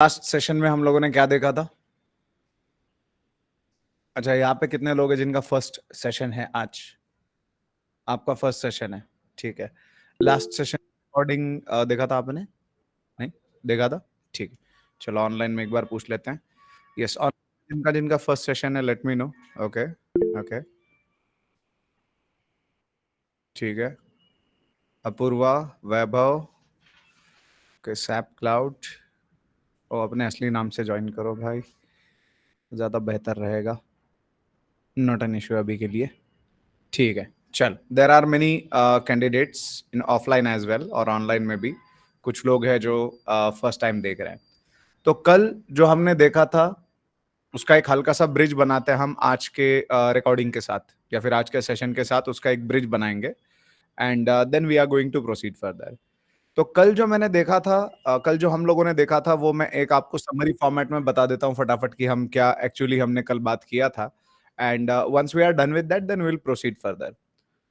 Last session में हम लोगों ने क्या देखा था? अच्छा, यहाँ पे कितने लोग हैं जिनका फर्स्ट सेशन है आज? आपका फर्स्ट सेशन है, ठीक है। लास्ट सेशन रिकॉर्डिंग देखा था आपने? नहीं देखा था, ठीक है। चलो ऑनलाइन में एक बार पूछ लेते हैं। यस, और जिनका जिनका फर्स्ट सेशन है late me no. Okay okay, ठीक है। अपूर्वा, वैभव के सैप क्लाउड, और अपने असली नाम से ज्वाइन करो भाई, ज़्यादा बेहतर रहेगा। नॉट एन इशू अभी के लिए, ठीक है। चल, there are many candidates in offline as well, और ऑनलाइन में भी कुछ लोग हैं जो फर्स्ट टाइम देख रहे हैं। तो कल जो हमने देखा था उसका एक हल्का सा ब्रिज बनाते हैं हम आज के रिकॉर्डिंग के साथ, या फिर आज के सेशन के साथ उसका एक ब्रिज बनाएंगे, and then we are going to proceed further. तो कल जो मैंने देखा था, कल जो हम लोगों ने देखा था, वो मैं एक आपको समरी फॉर्मेट में बता देता हूँ फटाफट कि हम क्या एक्चुअली हमने कल बात किया था, and once we are done with that then we will proceed further.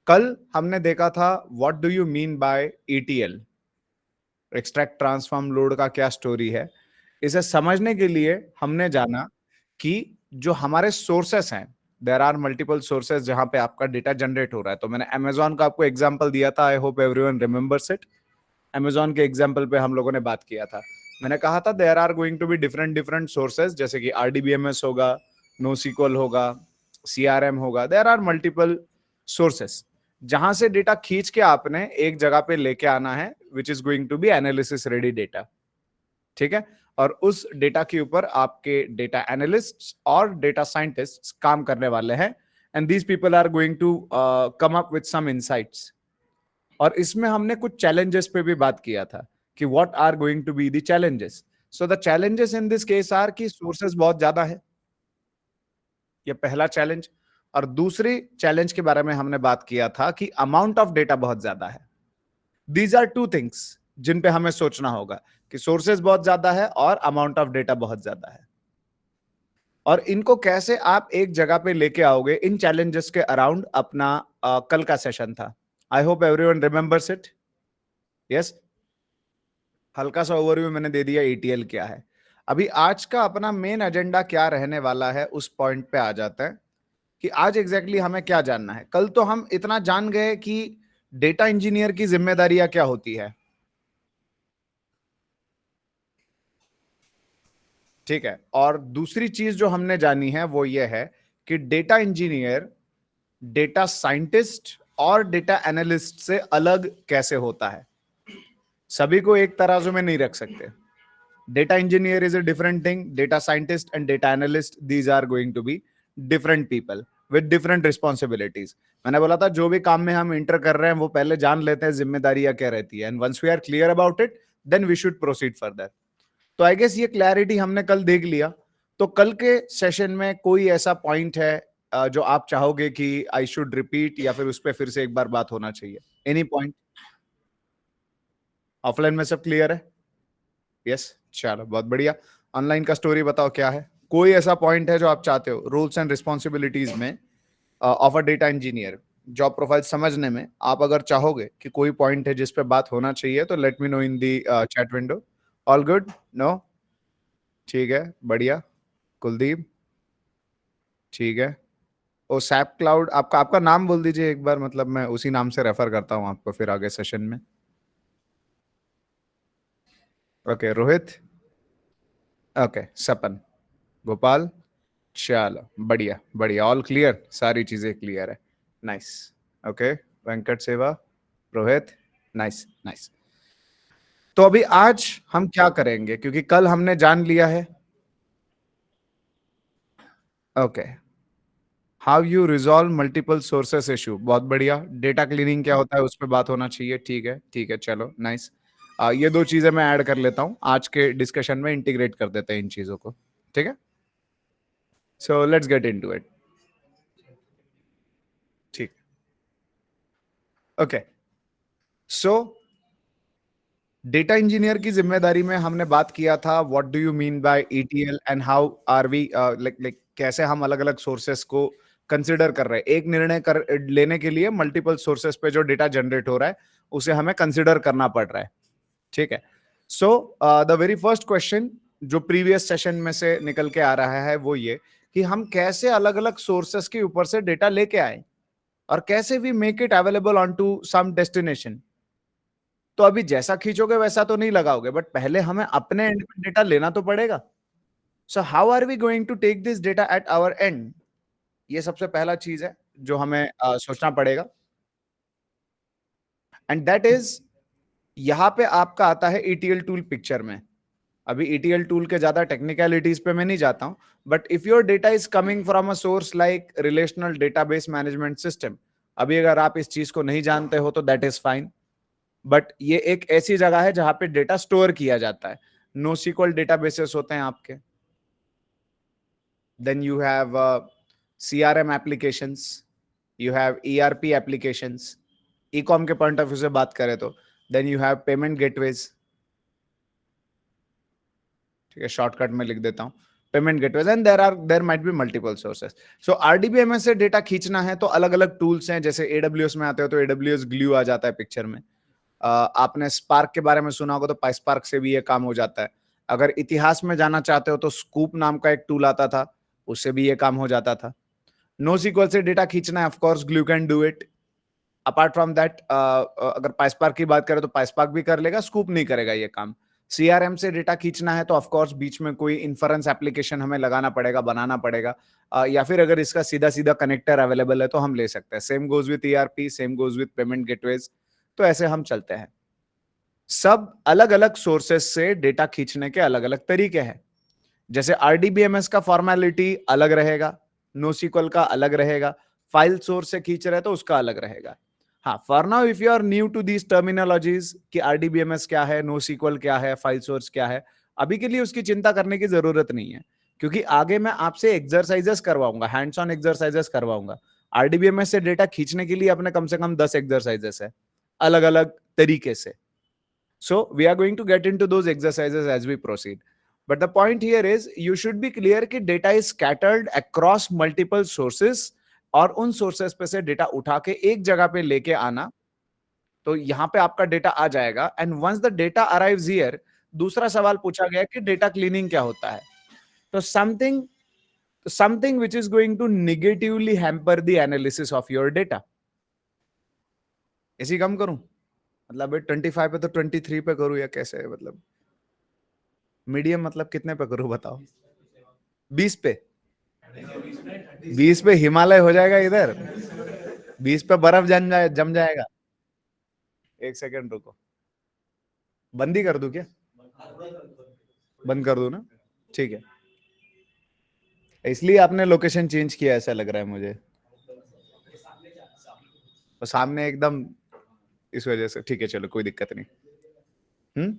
कल हमने देखा था what do you mean by ETL, extract transform load का क्या स्टोरी है। इसे समझने के लिए हमने जाना कि जो हमारे सोर्सेस हैं, देयर आर मल्टीपल सोर्सेस जहां पे आपका डेटा जनरेट हो रहा है। तो मैंने अमेजॉन का आपको एग्जांपल दिया था, I hope everyone remembers it. Amazon के एग्जांपल पे हम लोगों ने बात किया था। मैंने कहा था there are going to be different different sources, जैसे कि आरडीबीएमएस होगा, नो सीक्वल होगा, सीआरएम होगा, देयर आर मल्टीपल सोर्सेस जहां से डेटा खींच के आपने एक जगह पे लेके आना है, which is going to be analysis ready data, ठीक है। और उस डेटा के ऊपर आपके डेटा एनालिस्ट और डेटा साइंटिस्ट काम करने वाले हैं, and these people are going to come up with some insights. और इसमें हमने कुछ चैलेंजेस पे भी बात किया था कि what are going to be the challenges. So the challenges in this case are कि सोर्सेज बहुत ज्यादा है, ये पहला चैलेंज। और दूसरी चैलेंज के बारे में हमने बात किया था कि अमाउंट ऑफ डेटा बहुत ज्यादा है। दीज आर टू थिंग्स जिन पे हमें सोचना होगा कि सोर्सेज बहुत ज्यादा है और अमाउंट ऑफ डेटा बहुत ज्यादा है, और इनको कैसे आप एक जगह पे लेके आओगे। इन चैलेंजेस के अराउंड अपना कल का सेशन था। I hope everyone remembers it. Yes, हल्का सा ओवरव्यू मैंने दे दिया ईटीएल क्या है। अभी आज का अपना मेन एजेंडा क्या रहने वाला है, उस पॉइंट पे आ जाते हैं कि आज एग्जैक्टली हमें क्या जानना है। कल तो हम इतना जान गए कि डेटा इंजीनियर की जिम्मेदारियां क्या होती है, ठीक है। और दूसरी चीज जो हमने जानी है वो ये है कि डेटा इंजीनियर डेटा साइंटिस्ट और डेटा एनालिस्ट से अलग कैसे होता है। सभी को एक तराजू में नहीं रख सकते। Data engineer is a different thing, data scientist and data analyst, these are going to be different people with different responsibilities. मैंने बोला था जो भी काम में हम इंटर कर रहे हैं वो पहले जान लेते हैं जिम्मेदारियां क्या रहती है, and once we are clear about it then we should proceed further. तो आई गेस ये क्लैरिटी हमने कल देख लिया। तो कल के सेशन में कोई ऐसा पॉइंट है जो आप चाहोगे कि आई शुड रिपीट, या फिर उस पर फिर से एक बार बात होना चाहिए? Any point? ऑफलाइन में सब क्लियर है? यस, चलो बहुत बढ़िया। ऑनलाइन का स्टोरी बताओ क्या है? कोई ऐसा पॉइंट है जो आप चाहते हो रूल्स एंड रिस्पॉन्सिबिलिटीज में of a data engineer, job profile समझने में आप अगर चाहोगे कि कोई पॉइंट है जिस पे बात होना चाहिए, तो let me know in the chat window. All good? No? ठीक है, बढ़िया। कुलदीप, ठीक है। ओ सैप क्लाउड, आपका आपका नाम बोल दीजिए एक बार, मतलब मैं उसी नाम से रेफर करता हूँ आपको फिर आगे सेशन में। ओके, रोहित। ओके, सपन, गोपाल। चलो बढ़िया बढ़िया, ऑल क्लियर, सारी चीजें क्लियर है। नाइस। ओके, वेंकट सेवा, रोहित, नाइस नाइस। तो अभी आज हम क्या करेंगे, क्योंकि कल हमने जान लिया है okay how you resolve multiple sources issue, बहुत बढ़िया। डेटा क्लीनिंग क्या होता है उस पर बात होना चाहिए, ठीक है, चलो नाइस। ये दो चीजें मैं ऐड कर लेता हूँ आज के डिस्कशन में, इंटीग्रेट कर देते हैं इन चीजों को, ठीक है। So let's get into it. ठीक, ओके। सो डेटा इंजीनियर की जिम्मेदारी में हमने बात किया था what do you mean by ETL and how are we like कैसे हम अलग अलग सोर्सेस को कंसिडर कर रहे हैं। एक निर्णय कर लेने के लिए मल्टीपल सोर्सेस पे जो डेटा जनरेट हो रहा है उसे हमें कंसिडर करना पड़ रहा है, ठीक है। So the very first question जो प्रीवियस सेशन में से निकल के आ रहा है वो ये कि हम कैसे अलग अलग सोर्सेस के ऊपर से डेटा लेके आए और कैसे we make it available on to some destination. तो अभी जैसा खींचोगे वैसा तो नहीं लगाओगे, बट पहले हमें अपने एंड में डेटा लेना तो पड़ेगा। So how are we going to take this data at our end? ये सबसे पहला चीज है जो हमें सोचना पड़ेगा, एंड दैट इज, यहां पे आपका आता है ETL टूल पिक्चर में। अभी ETL टूल के ज्यादा टेक्निकलिटीज पे मैं नहीं जाता हूं, but if your data is coming from a source like relational database management system, अभी अगर आप इस चीज को नहीं जानते हो तो दैट इज फाइन, बट ये एक ऐसी जगह है जहां पे डेटा स्टोर किया जाता है। नो सीक्वल डेटाबेसेस होते हैं आपके, then you have CRM applications, you have ERP applications. E com के पॉइंट ऑफ व्यू से बात करें तो then you have payment gateways. ठीक है, शॉर्टकट में लिख देता हूं, payment gateways, and there might be multiple sources. So RDBMS से डेटा खींचना है तो अलग अलग टूल्स हैं, जैसे AWS में आते हो तो AWS ग्लू आ जाता है पिक्चर में। आपने स्पार्क के बारे में सुना होगा तो पाइस्पार्क से भी ये काम हो जाता है। अगर इतिहास में जाना चाहते हो तो स्कूप नाम का एक टूल आता था, उससे भी ये काम हो जाता था। नो सीक्वल से डेटा खींचना है, of course glue can do it. Apart from that, अगर पाइस्पार्क की बात करें तो पाइस्पार्क भी कर लेगा, स्कूप नहीं करेगा ये काम। CRM से डेटा खींचना है तो ऑफ कोर्स बीच में कोई इन्फरेंस एप्लीकेशन हमें लगाना पड़ेगा, बनाना पड़ेगा, या फिर अगर इसका सीधा सीधा कनेक्टर अवेलेबल है तो हम ले सकते हैं। Same goes with ERP, same goes with payment gateways. तो ऐसे हम चलते हैं। सब अलग अलग सोर्सेस से डेटा खींचने के अलग अलग तरीके हैं। जैसे RDBMS का फॉर्मेलिटी अलग रहेगा, NoSQL का अलग रहेगा, फाइल सोर्स से खींच रहे तो उसका अलग रहेगा। हाँ, for now if you are new to these terminologies कि RDBMS क्या है, NoSQL क्या है, फाइल सोर्स क्या है, अभी के लिए उसकी चिंता करने की जरूरत नहीं है, क्योंकि आगे मैं आपसे एक्सरसाइजेस करवाऊंगा, हैंड्स ऑन एक्सरसाइजेस करवाऊंगा। RDBMS से डेटा खींचने के लिए अपने कम से कम 10 एक्सरसाइजेस है, अलग अलग तरीके से। So we are going to get into those exercises as we proceed. But the point here is you should be clear कि data is scattered across multiple sources, और उन sources पे से data उठा के एक जगह पे लेके आना, तो यहाँ पे आपका data आ जाएगा। And once the data arrives here, दूसरा सवाल पूछा गया कि data cleaning क्या होता है। तो something which is going to negatively hamper the analysis of your data। इसी कम करूं, मतलब 25 पे तो 23 पे करूं या कैसे, मतलब मीडियम मतलब कितने पे करूं बताओ? 20 पे? 20 पे हिमालय हो जाएगा इधर, 20 पे बर्फ जम जाएगा। एक सेकंड रुको, बंद ही कर दूं क्या? बंद कर दूं ना? ठीक है, इसलिए आपने लोकेशन चेंज किया ऐसा लग रहा है मुझे, तो सामने एकदम, इस वजह से। ठीक है, चलो कोई दिक्कत नहीं। हम्म,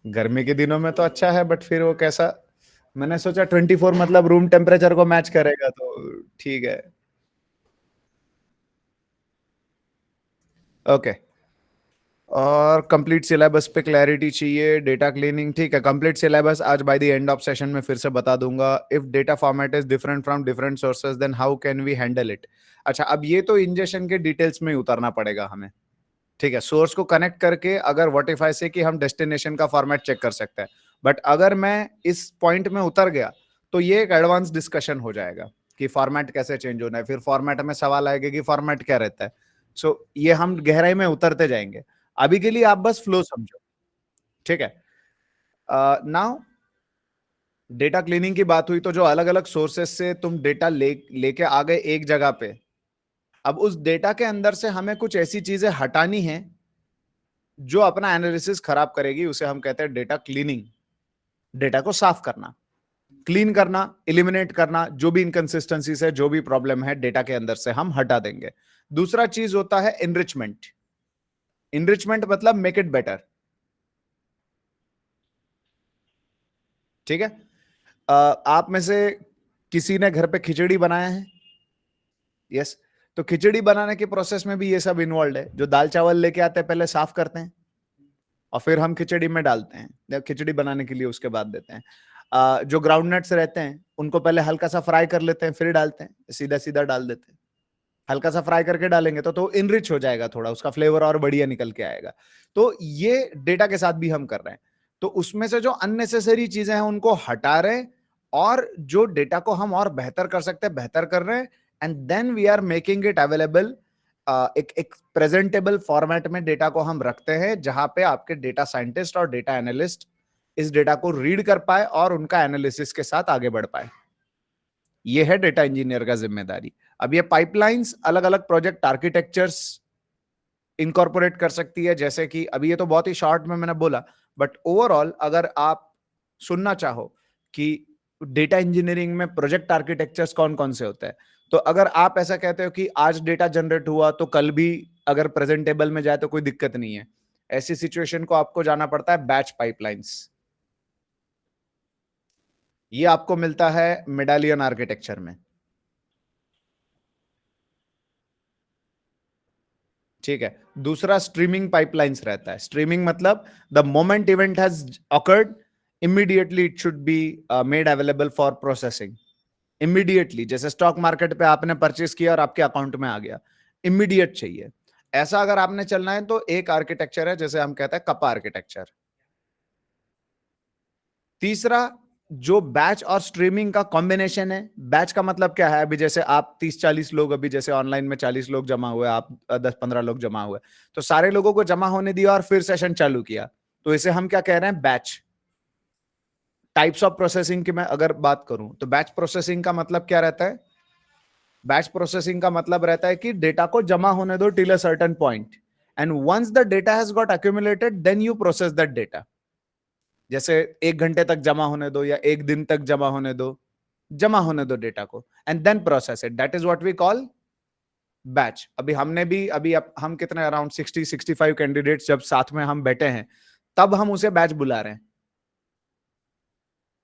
गर्मी के दिनों में तो अच्छा है, बट फिर वो कैसा, मैंने सोचा 24 मतलब रूम टेम्परेचर को मैच करेगा तो ठीक है। ओके, और कंप्लीट सिलेबस पे क्लैरिटी चाहिए, डेटा क्लीनिंग, ठीक है। कंप्लीट सिलेबस आज by the end of session में फिर से बता दूंगा। If data format is different from different sources then how can we handle it. अच्छा, अब ये तो इंजेक्शन के डिटेल्स में ही उतरना पड़ेगा हमें, ठीक है। सोर्स को कनेक्ट करके अगर वॉटिफाई से कि हम डेस्टिनेशन का फॉर्मेट चेक कर सकते हैं, बट अगर मैं इस पॉइंट में उतर गया तो ये एक एडवांस डिस्कशन हो जाएगा कि फॉर्मेट कैसे चेंज होना है, फिर फॉर्मेट में सवाल आएगा कि फॉर्मेट क्या रहता है। सो ये हम गहराई में उतरते जाएंगे, अभी के लिए आप बस फ्लो समझो, ठीक है। नाउ डेटा क्लीनिंग की बात हुई तो जो अलग अलग सोर्सेस से तुम डेटा लेके आ गए एक जगह पे, अब उस डेटा के अंदर से हमें कुछ ऐसी चीजें हटानी है जो अपना एनालिसिस खराब करेगी, उसे हम कहते हैं डेटा क्लीनिंग। डेटा को साफ करना, क्लीन करना, इलिमिनेट करना, जो भी इनकंसिस्टेंसी है, जो भी प्रॉब्लम है डेटा के अंदर से हम हटा देंगे। दूसरा चीज होता है इनरिचमेंट। इनरिचमेंट मतलब मेक इट बेटर, ठीक है। आप में से किसी ने घर पे खिचड़ी बनाया है? यस। तो खिचड़ी बनाने के प्रोसेस में भी ये सब इन्वॉल्व है। जो दाल चावल लेके आते हैं पहले साफ करते हैं और फिर हम खिचड़ी में डालते हैं, या खिचड़ी बनाने के लिए उसके बाद देते हैं। जो ग्राउंड नट्स रहते हैं उनको पहले हल्का सा फ्राई कर लेते हैं, फिर डालते हैं, सीधा सीधा डाल देते हैं। हल्का सा फ्राई करके डालेंगे तो इनरिच हो जाएगा, थोड़ा उसका फ्लेवर और बढ़िया निकल के आएगा। तो ये डेटा के साथ भी हम कर रहे हैं। तो उसमें से जो अननेसेसरी चीजें हैं उनको हटा रहे हैं, और जो डेटा को हम और बेहतर कर सकते हैं बेहतर कर रहे हैं, and then we are making it available. एक प्रेजेंटेबल फॉर्मेट में डेटा को हम रखते हैं, जहां पे आपके डेटा साइंटिस्ट और डेटा एनालिस्ट इस डेटा को रीड कर पाए और उनका एनालिसिस के साथ आगे बढ़ पाए। ये है डेटा इंजीनियर का जिम्मेदारी। अब ये पाइपलाइंस अलग अलग प्रोजेक्ट आर्किटेक्चर्स इनकॉर्पोरेट कर सकती है, जैसे कि अभी ये तो बहुत ही शॉर्ट में मैंने बोला, बट ओवरऑल अगर आप सुनना चाहो कि डेटा इंजीनियरिंग में प्रोजेक्ट आर्किटेक्चर्स कौन कौन से होते हैं, तो अगर आप ऐसा कहते हो कि आज डेटा जनरेट हुआ तो कल भी अगर प्रेजेंटेबल में जाए तो कोई दिक्कत नहीं है, ऐसी सिचुएशन को आपको जाना पड़ता है बैच पाइपलाइंस। ये आपको मिलता है मेडालियन आर्किटेक्चर में। ठीक है। दूसरा स्ट्रीमिंग पाइपलाइंस रहता है। स्ट्रीमिंग मतलब the moment event has awkward, immediately it should be made available for processing. Immediately, जैसे स्टॉक मार्केट पे आपने परचेस किया और आपके अकाउंट में आ गया, इमीडिएट चाहिए। ऐसा अगर आपने चलना है तो एक आर्किटेक्चर है, जैसे हम कहते हैं कप आर्किटेक्चर। तीसरा, जो बैच और स्ट्रीमिंग का कॉम्बिनेशन है। बैच का मतलब क्या है, अभी जैसे आप 30-40 लोग, अभी जैसे ऑनलाइन में 40 लोग जमा हुए, आप 10-15 लोग जमा हुए, तो सारे लोगों को जमा होने दिया और फिर सेशन चालू किया, तो इसे हम क्या कह रहे हैं, बैच। टाइप्स ऑफ प्रोसेसिंग की मैं अगर बात करूं तो बैच प्रोसेसिंग का मतलब क्या रहता है। बैच प्रोसेसिंग का मतलब रहता है कि डेटा को जमा होने दो till a certain point, and once the data has got accumulated then you process that data. जैसे 1 घंटे तक जमा होने दो या 1 दिन तक जमा होने दो, जमा होने दो डेटा को, and then process it, that is what we call batch. अभी हमने भी अभी हम कितने अराउंड 60-65 कैंडिडेट्स जब साथ में हम बैठे हैं, तब हम उसे बैच बुला रहे हैं।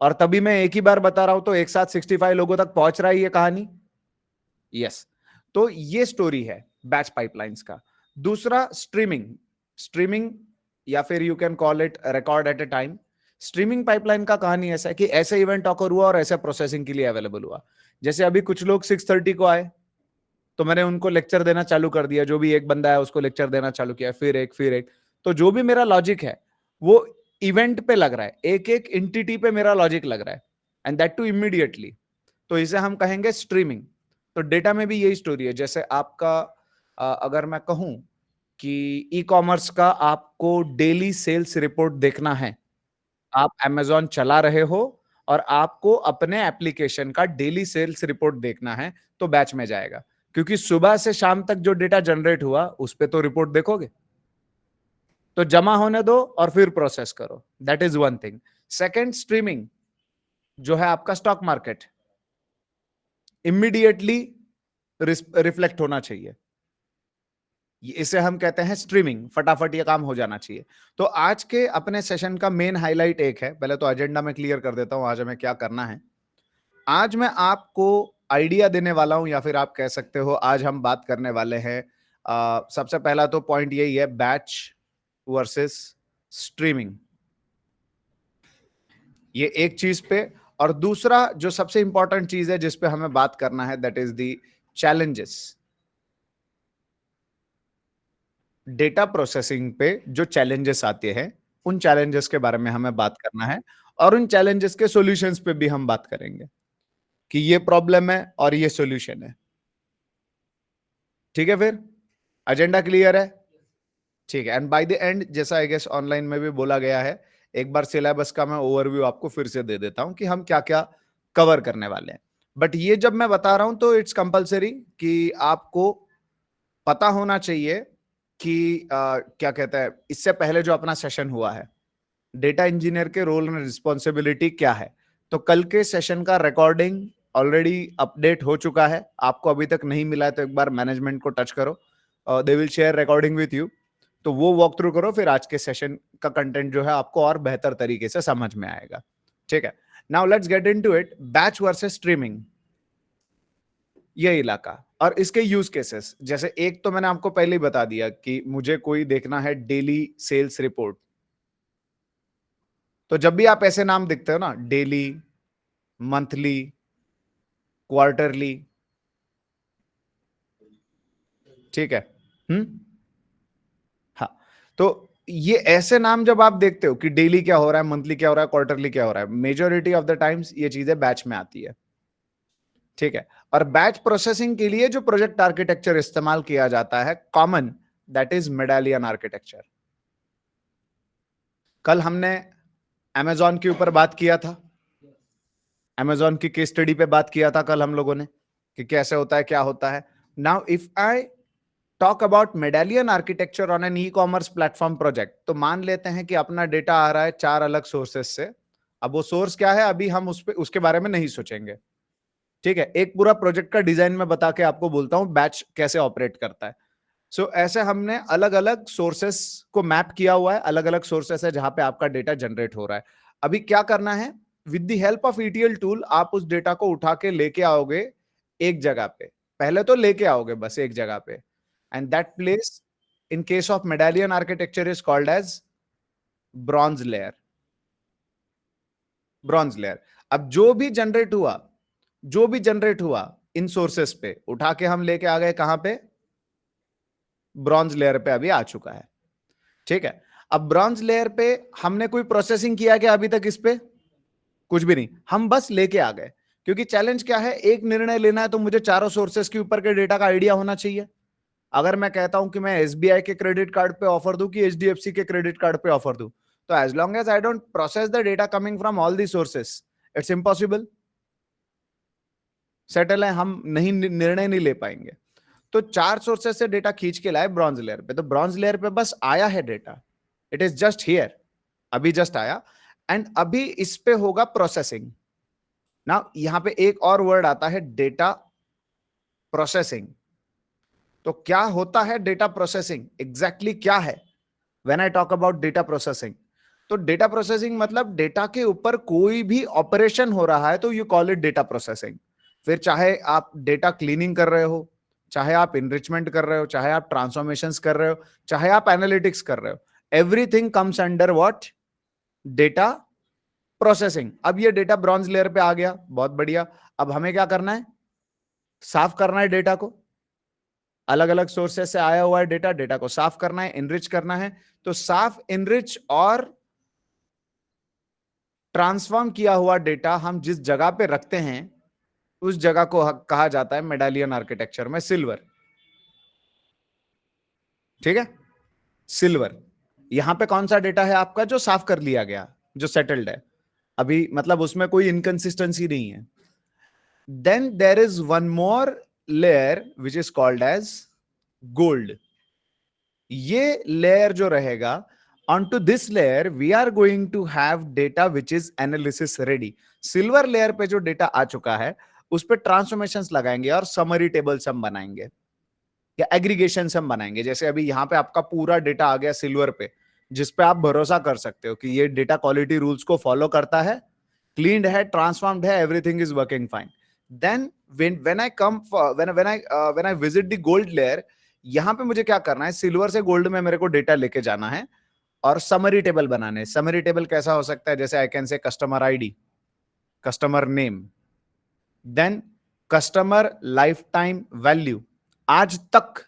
और तभी मैं एक ही बार बता रहा हूं तो एक साथ 65 लोगों तक पहुंच रहा है ये कहानी। यस। तो ये स्टोरी है बैच पाइपलाइंस का। दूसरा, स्ट्रीमिंग। स्ट्रीमिंग या फिर you can call it record eight A time. Streaming pipeline का कहानी ऐसा है कि ऐसे इवेंट ऑकर हुआ और ऐसे प्रोसेसिंग के लिए अवेलेबल हुआ। जैसे अभी कुछ लोग 6:30 को आए, तो मैंने उनको लेक्चर देना चालू कर दिया, जो भी एक बंदा है उसको लेक्चर देना चालू किया, फिर एक। तो जो भी मेरा लॉजिक है वो इवेंट पे लग रहा है, एक एक इंटिटी पे मेरा लॉजिक लग रहा है, एंड दैट टू इमीडिएटली। तो इसे हम कहेंगे स्ट्रीमिंग। तो डेटा में भी यही स्टोरी है। जैसे आपका अगर मैं कहूं कि ई कॉमर्स का आपको डेली सेल्स रिपोर्ट देखना है, आप अमेज़न चला रहे हो और आपको अपने एप्लीकेशन का डेली सेल्स रिपोर्ट देखना है, तो बैच में जाएगा, क्योंकि सुबह से शाम तक जो डेटा जनरेट हुआ उस पे तो रिपोर्ट देखोगे। तो जमा होने दो और फिर प्रोसेस करो, that is one thing. Second, streaming जो है आपका स्टॉक मार्केट, इमीडिएटली रिफ्लेक्ट होना चाहिए। इसे हम कहते हैं स्ट्रीमिंग, फटाफट ये काम हो जाना चाहिए। तो आज के अपने सेशन का मेन हाईलाइट एक है, पहले तो एजेंडा में क्लियर कर देता हूं आज हमें क्या करना है। आज मैं आपको आइडिया देने वाला हूं, या फिर आप कह सकते हो आज हम बात करने वाले हैं। सबसे पहला तो पॉइंट यही है, बैच वर्सेस स्ट्रीमिंग, ये एक चीज पे। और दूसरा जो सबसे इंपॉर्टेंट चीज है जिस पे हमें बात करना है, that is the challenges. Data processing पे जो चैलेंजेस आते हैं, उन चैलेंजेस के बारे में हमें बात करना है, और उन चैलेंजेस के सॉल्यूशंस पे भी हम बात करेंगे कि ये प्रॉब्लम है और ये सॉल्यूशन है। ठीक है, फिर एजेंडा क्लियर है। ठीक है, एंड बाय द एंड, जैसा आई गेस ऑनलाइन में भी बोला गया है, एक बार सिलेबस का मैं ओवरव्यू आपको फिर से दे देता हूं कि हम क्या क्या कवर करने वाले हैं। बट ये जब मैं बता रहा हूं तो इट्स कंपलसरी कि आपको पता होना चाहिए कि क्या कहता है, इससे पहले जो अपना सेशन हुआ है, डेटा इंजीनियर के रोल एंड रिस्पॉन्सिबिलिटी क्या है। तो कल के सेशन का रिकॉर्डिंग ऑलरेडी अपडेट हो चुका है, आपको अभी तक नहीं मिला है तो एक बार मैनेजमेंट को टच करो, they will share recording with you. तो वो वॉक थ्रू करो, फिर आज के सेशन का कंटेंट जो है आपको और बेहतर तरीके से समझ में आएगा। ठीक है, now let's get into it, batch versus streaming, ये इलाका और इसके यूज केसेस। जैसे एक तो मैंने आपको पहले ही बता दिया कि मुझे कोई देखना है डेली सेल्स रिपोर्ट, तो जब भी आप ऐसे नाम देखते हो ना, डेली, मंथली, क्वार्टरली, ठीक है। हाँ, तो ये ऐसे नाम जब आप देखते हो कि डेली क्या हो रहा है, मंथली क्या हो रहा है, क्वार्टरली क्या हो रहा है, मेजोरिटी ऑफ द टाइम्स ये चीजें बैच में आती है। ठीक है। और बैच प्रोसेसिंग के लिए जो प्रोजेक्ट आर्किटेक्चर इस्तेमाल किया जाता है common, that is medallion architecture. कल हमने अमेजॉन के ऊपर बात किया था, अमेजॉन की केस स्टडी पे बात किया था कल हम लोगों ने कि कैसे होता है, क्या होता है। Now if I talk about medallion architecture on an e commerce platform project, तो मान लेते हैं कि अपना डेटा आ रहा है 4 अलग सोर्सेस से। अब वो सोर्स क्या है अभी हम उसके बारे में नहीं सोचेंगे। ठीक है, एक पूरा प्रोजेक्ट का डिजाइन में बता के आपको बोलता हूं बैच कैसे ऑपरेट करता है। ऐसे हमने अलग अलग सोर्सेस को मैप किया हुआ है, अलग अलग सोर्सेस है जहां पे आपका डेटा जनरेट हो रहा है। अभी क्या करना है, with the help of ETL tool आप उस डेटा को उठा के लेके आओगे एक जगह पे। पहले तो लेके आओगे बस एक जगह पे, and that place in case of medallion architecture is called as bronze layer. Bronze layer. अब जो भी जनरेट हुआ इन सोर्सेस पे उठा के हम लेके आ गए कहां पे, ब्रॉन्ज लेयर पे अभी आ चुका है। ठीक है। अब ब्रॉन्ज लेयर पे हमने कोई प्रोसेसिंग किया क्या अभी तक इस पे? कुछ भी नहीं, हम बस लेके आ गए। क्योंकि चैलेंज क्या है, एक निर्णय लेना है तो मुझे चारों सोर्सेस के ऊपर के डेटा का आइडिया होना चाहिए। अगर मैं कहता हूं कि मैं एसबीआई के क्रेडिट कार्ड पे ऑफर दूं कि एचडीएफसी के क्रेडिट कार्ड पे ऑफर दूं, तो as long as I don't process the data coming from all the sources, it's impossible. Settle है, हम नहीं निर्णय नहीं ले पाएंगे। तो 4 सोर्सेस से डेटा खींच के लाए ब्रॉन्ज लेयर पे, तो ब्रॉन्ज लेयर पे बस आया है data, it is just here, अभी जस्ट आया। एंड अभी इस पे होगा प्रोसेसिंग। ना यहां पे एक और वर्ड आता है, डेटा प्रोसेसिंग। तो क्या होता है डेटा प्रोसेसिंग, एग्जैक्टली क्या है when I talk about data processing? तो डेटा प्रोसेसिंग मतलब डेटा के ऊपर कोई भी ऑपरेशन हो रहा है तो you call it data processing. फिर चाहे आप डेटा क्लीनिंग कर रहे हो, चाहे आप इनरिचमेंट कर रहे हो, चाहे आप ट्रांसफॉर्मेशंस कर रहे हो, चाहे आप एनालिटिक्स कर रहे हो, everything comes under what, data processing. अब ये डेटा ब्रॉन्ज लेयर पे आ गया, बहुत बढ़िया। अब हमें क्या करना है, साफ करना है डेटा को। अलग अलग सोर्सेस से आया हुआ है डेटा, डेटा को साफ करना है, इनरिच करना है। तो साफ, इनरिच और ट्रांसफॉर्म किया हुआ डेटा हम जिस जगह पे रखते हैं उस जगह को कहा जाता है मेडालियन आर्किटेक्चर में सिल्वर। ठीक है, सिल्वर। यहां पे कौन सा डेटा है आपका जो साफ कर लिया गया, जो सेटल्ड है अभी, मतलब उसमें कोई इनकंसिस्टेंसी नहीं है। Then there is one more layer which is called as gold. ये लेयर जो रहेगा, on to this layer we are going to have data which is analysis ready. Silver layer पे जो डेटा आ चुका है उस पर ट्रांसफॉर्मेशंस लगाएंगे और समरी टेबल्स हम बनाएंगे या एग्रीगेशन हम बनाएंगे। जैसे अभी यहां पे आपका पूरा डेटा आ गया सिल्वर पे, जिस पे आप भरोसा कर सकते हो कि ये डेटा क्वालिटी रूल्स को फॉलो करता है, क्लीन्ड है, ट्रांसफॉर्म्ड है, everything is working fine. Then when I come when I visit the gold layer, यहां पे मुझे क्या करना है, सिल्वर से गोल्ड में मेरे को डेटा लेके जाना है और समरी टेबल बनाने। समरी टेबल कैसा हो सकता है, जैसे I can say customer ID, customer name, then customer lifetime value, आज तक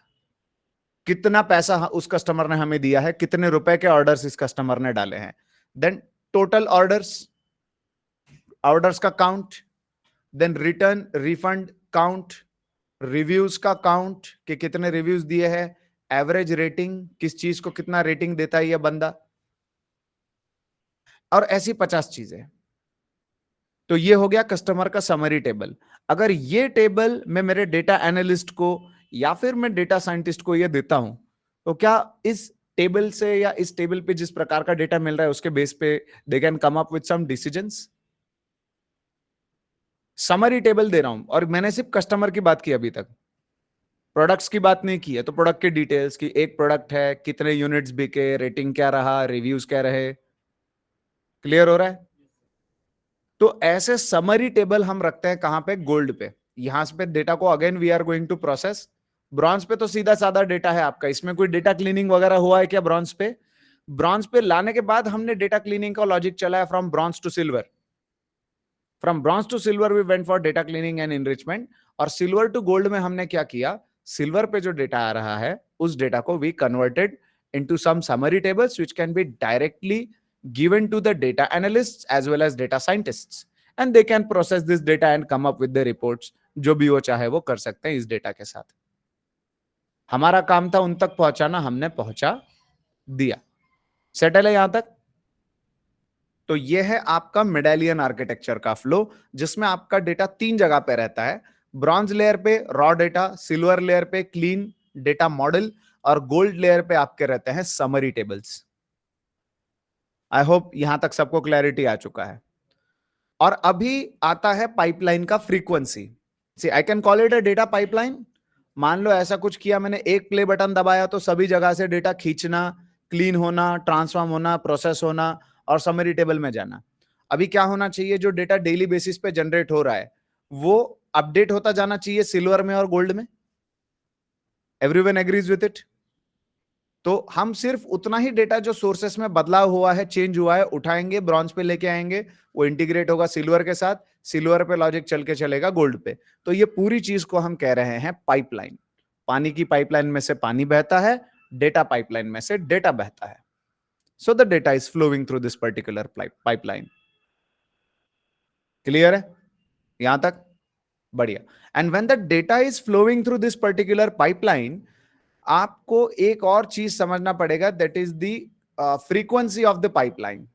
कितना पैसा उस कस्टमर ने हमें दिया है, कितने रुपए के ऑर्डर्स इस कस्टमर ने डाले हैं। देन टोटल ऑर्डर्स, ऑर्डर्स का count, then return refund count, reviews का काउंट कि कितने रिव्यूज दिए हैं, एवरेज रेटिंग, किस चीज को कितना रेटिंग देता है ये बंदा, और ऐसी 50 चीजें। तो ये हो गया कस्टमर का समरी टेबल। अगर ये टेबल मैं मेरे डेटा एनालिस्ट को या फिर मैं डेटा साइंटिस्ट को ये देता हूं, तो क्या इस टेबल से या इस टेबल पे जिस प्रकार का डेटा मिल रहा है उसके बेस पे they can come up with some decisions? Summary table दे रहा हूं और मैंने सिर्फ कस्टमर की बात की अभी तक, प्रोडक्ट्स की बात नहीं की है। तो प्रोडक्ट के डिटेल्स की, एक प्रोडक्ट है, कितने यूनिट्स बिके, रेटिंग क्या रहा, रिव्यूज क्या रहे, क्लियर हो रहा है? तो ऐसे समरी टेबल हम रखते हैं कहां पे, गोल्ड पे। यहां पे डेटा को again we are going to process. Bronze पे तो सीधा साधा डेटा है आपका, इसमें कोई डेटा क्लीनिंग वगैरह हुआ है क्या ब्रॉन्ज पे? ब्रॉन्ज पे लाने के बाद हमने डेटा क्लीनिंग का लॉजिक चलाया from bronze to silver. From bronze to silver we went for data cleaning and enrichment. और सिल्वर टू गोल्ड में हमने क्या किया, सिल्वर पे जो डेटा आ रहा है उस डेटा को we converted into some summary tables which can be directly given to the data analysts as well as data scientists, and they can process this data and come up with the reports. जो भी वो चाहे वो कर सकते हैं इस data के साथ. हमारा काम था उन तक पहुंचाना, हमने पहुंचा दिया. सेटल है यहां तक? तो ये है आपका मेडालियन आर्किटेक्चर का फ्लो, जिसमें आपका डेटा 3 जगह पे रहता है. ब्रॉन्ज लेयर पे रॉ डेटा, सिल्वर लेयर पे क्लीन डेटा मॉडल, और गोल्ड लेयर पे आपके रहते हैं समरी टेबल्स. आई होप यहां तक सबको क्लैरिटी आ चुका है. और अभी आता है पाइपलाइन का frequency. See I can call it a data pipeline. मान लो ऐसा कुछ किया मैंने, एक प्ले बटन दबाया तो सभी जगह से डेटा खींचना, क्लीन होना, ट्रांसफॉर्म होना, प्रोसेस होना और समरी टेबल में जाना. अभी क्या होना चाहिए, जो डेटा डेली बेसिस पे जनरेट हो रहा है वो अपडेट होता जाना चाहिए सिल्वर में और गोल्ड में. Everyone agrees with it? तो हम सिर्फ उतना ही डेटा जो सोर्सेस में बदलाव हुआ है, चेंज हुआ है, उठाएंगे, ब्रॉन्ज पे लेके आएंगे, वो इंटीग्रेट होगा सिल्वर के साथ, सिल्वर पे लॉजिक चल के चलेगा गोल्ड पे. तो ये पूरी चीज को हम कह रहे हैं पाइपलाइन. पानी की पाइपलाइन में से पानी बहता है, डेटा पाइपलाइन में से डेटा बहता है. So the data is flowing through this particular pipeline. Clear है यहां तक? बढ़िया. And when the data is flowing through this particular pipeline, आपको एक और चीज समझना पड़ेगा, that is the frequency of the pipeline.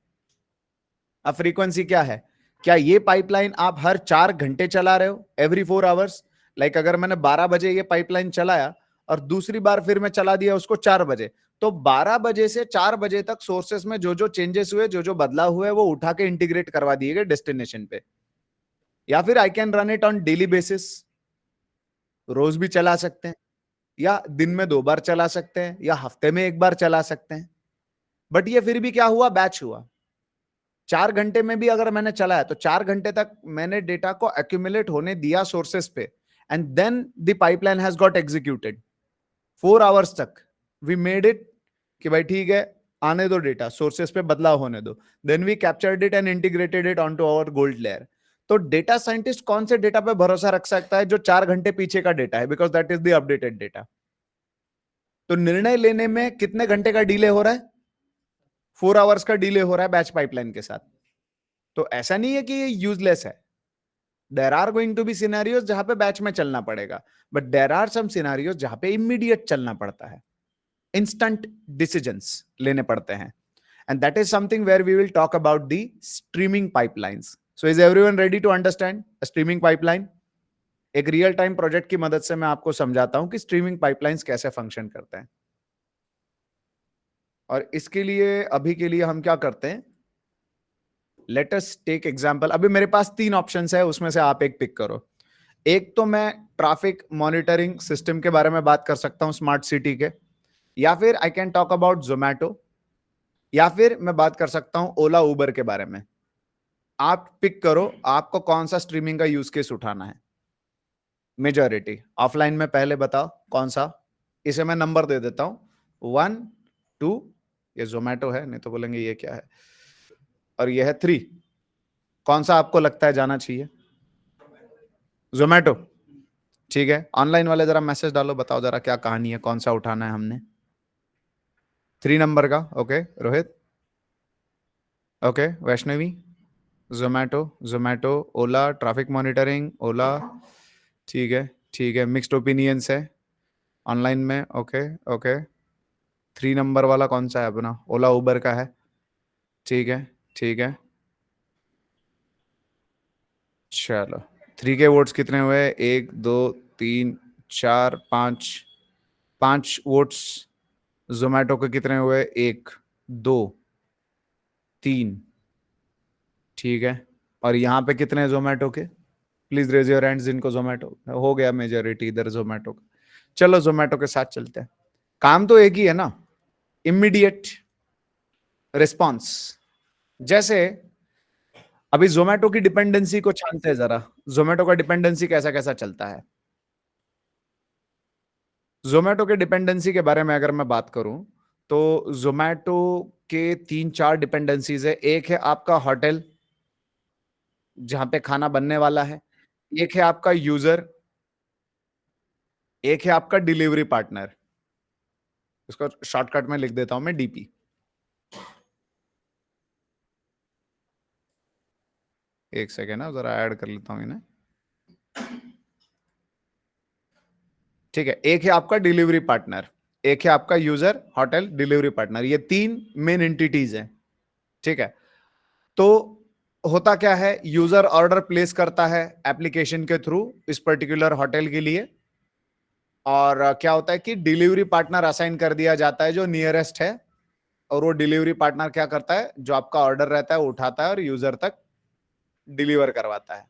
अब फ्रीक्वेंसी क्या है? क्या ये पाइपलाइन आप हर 4 घंटे चला रहे हो, एवरी 4 आवर्स? लाइक अगर मैंने 12 बजे ये पाइपलाइन चलाया और दूसरी बार फिर मैं चला दिया उसको 4 बजे, तो 12 बजे से 4 बजे तक सोर्सेस में जो जो चेंजेस हुए, जो जो बदलाव हुए, वो उठा के इंटीग्रेट करवा दिए गए डेस्टिनेशन पे. या फिर I can run it on daily basis. रोज भी चला सकते हैं, या दिन में 2 बार चला सकते हैं, या हफ्ते में 1 बार चला सकते हैं. बट ये फिर भी क्या हुआ, बैच हुआ. 4 घंटे में भी अगर मैंने चलाया तो 4 घंटे तक मैंने डेटा को एक्यूमुलेट होने दिया सोर्सेस पे, and then the pipeline has got executed. 4 hours तक वी मेड इट कि भाई ठीक है, आने दो डेटा, सोर्सेस पे बदलाव होने दो. Then we captured it and integrated it on to our gold layer. तो डेटा साइंटिस्ट कौन से डेटा पे भरोसा रख सकता है? जो 4 घंटे पीछे का डेटा है, because that is the updated data. तो निर्णय लेने में कितने घंटे का डिले हो रहा है? 4 आवर्स का डिले हो रहा है बैच पाइपलाइन के साथ. तो ऐसा नहीं है कि ये यूजलेस है. There are going to be scenarios जहां पे बैच में चलना पड़ेगा, but there are some scenarios जहां पे इमीडिएट चलना पड़ता है, इंस्टेंट डिसीजंस लेने पड़ते हैं. And that is something where we will talk about the streaming pipelines. So is everyone ready to understand streaming pipeline? एक रियल टाइम प्रोजेक्ट की मदद से मैं आपको समझाता हूं कि स्ट्रीमिंग पाइपलाइंस कैसे फंक्शन करते हैं. और इसके लिए अभी के लिए हम क्या करते हैं, लेट अस टेक एग्जांपल. अभी मेरे पास 3 ऑप्शंस है, उसमें से आप एक पिक करो. एक तो मैं ट्रैफिक मॉनिटरिंग सिस्टम के बारे में बात कर सकता हूं, स्मार्ट सिटी के, या फिर I can talk about Zomato, या फिर मैं बात कर सकता हूं ओला उबर के बारे में. आप पिक करो, आपको कौन सा स्ट्रीमिंग का यूज केस उठाना है. मेजॉरिटी ऑफलाइन में पहले बताओ कौन सा. इसे मैं नंबर दे देता हूं, 1 2, ये जोमैटो है, नहीं तो बोलेंगे ये क्या है, और ये है 3. कौन सा आपको लगता है जाना चाहिए? जोमैटो. ठीक है, ऑनलाइन वाले जरा मैसेज डालो, बताओ जरा क्या कहानी है, कौन सा उठाना है हमने. 3 नंबर का. ओके रोहित. ओके वैष्णवी. जोमैटो, जोमैटो, ओला, ट्रैफिक मॉनिटरिंग, ओला. ठीक है, ठीक है, मिक्स्ड ओपिनियंस है ऑनलाइन में. Okay okay. 3 नंबर वाला कौन सा है अपना? ओला उबर का है. ठीक है, ठीक है. चलो, 3 के वोट्स कितने हुए? 1 2 3 4 5. 5 वोट्स. जोमैटो के कितने हुए? 1 2 3. ठीक है. और यहाँ पे कितने जोमैटो के? प्लीज रेज योर हैंड्स जिनको जोमैटो हो गया. मेजोरिटी इधर जोमैटो का. चलो जोमैटो के साथ चलते हैं. काम तो एक ही है ना, इमीडिएट रिस्पॉन्स. जैसे अभी जोमैटो की डिपेंडेंसी को छानते हैं जरा. जोमैटो का डिपेंडेंसी कैसा कैसा चलता है. जोमैटो के डिपेंडेंसी के बारे में अगर मैं बात करूं, तो जोमैटो के 3-4 डिपेंडेंसीज है. एक है आपका होटल, जहां पे खाना बनने वाला है. एक है आपका यूजर. एक है आपका डिलीवरी पार्टनर, उसको शॉर्टकट में लिख देता हूं मैं डीपी। एक सेकेंड ना, जरा ऐड कर लेता हूं इन्हें। ठीक है, एक है आपका डिलीवरी पार्टनर, एक है आपका यूजर, होटल, डिलीवरी पार्टनर, ये तीन मेन एंटिटीज हैं। ठीक है, तो होता क्या है, यूजर ऑर्डर प्लेस करता है एप्लीकेशन के थ्रू इस पर्टिकुलर होटल के लिए, और क्या होता है कि डिलीवरी पार्टनर असाइन कर दिया जाता है जो नियरेस्ट है, और वो डिलीवरी पार्टनर क्या करता है, जो आपका ऑर्डर रहता है वो उठाता है और यूजर तक डिलीवर करवाता है।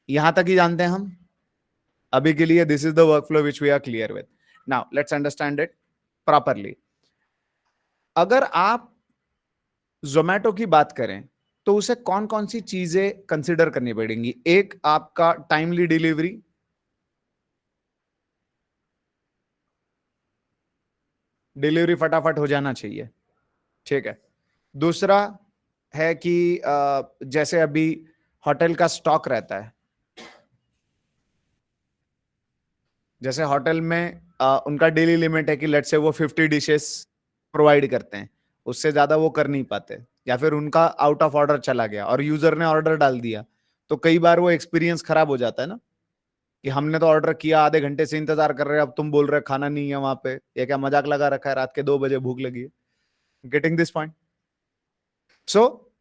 यहां तक ही जानते हैं हम अभी के लिए। This is the workflow which we are clear with. Now let's understand it properly. अगर आप जोमेटो की बात करें तो उसे कौन कौन सी चीजें कंसिडर करनी पड़ेंगी? एक, आपका टाइमली डिलीवरी, डिलीवरी फटाफट हो जाना चाहिए। ठीक है। दूसरा है कि जैसे अभी होटल का स्टॉक रहता है, जैसे होटल में उनका डेली लिमिट है कि लेट्स से वो 50 डिशेस प्रोवाइड करते हैं, उससे ज्यादा वो कर नहीं पाते, या फिर उनका आउट ऑफ ऑर्डर चला गया और यूजर ने ऑर्डर डाल दिया, तो कई बार वो एक्सपीरियंस खराब हो जाता है ना, कि हमने तो ऑर्डर किया, आधे घंटे से इंतजार कर रहे हैं, अब तुम बोल रहे खाना नहीं है वहां पे, ये क्या मजाक लगा रखा है, रात के 2 बजे भूख लगी है। Getting this point? सो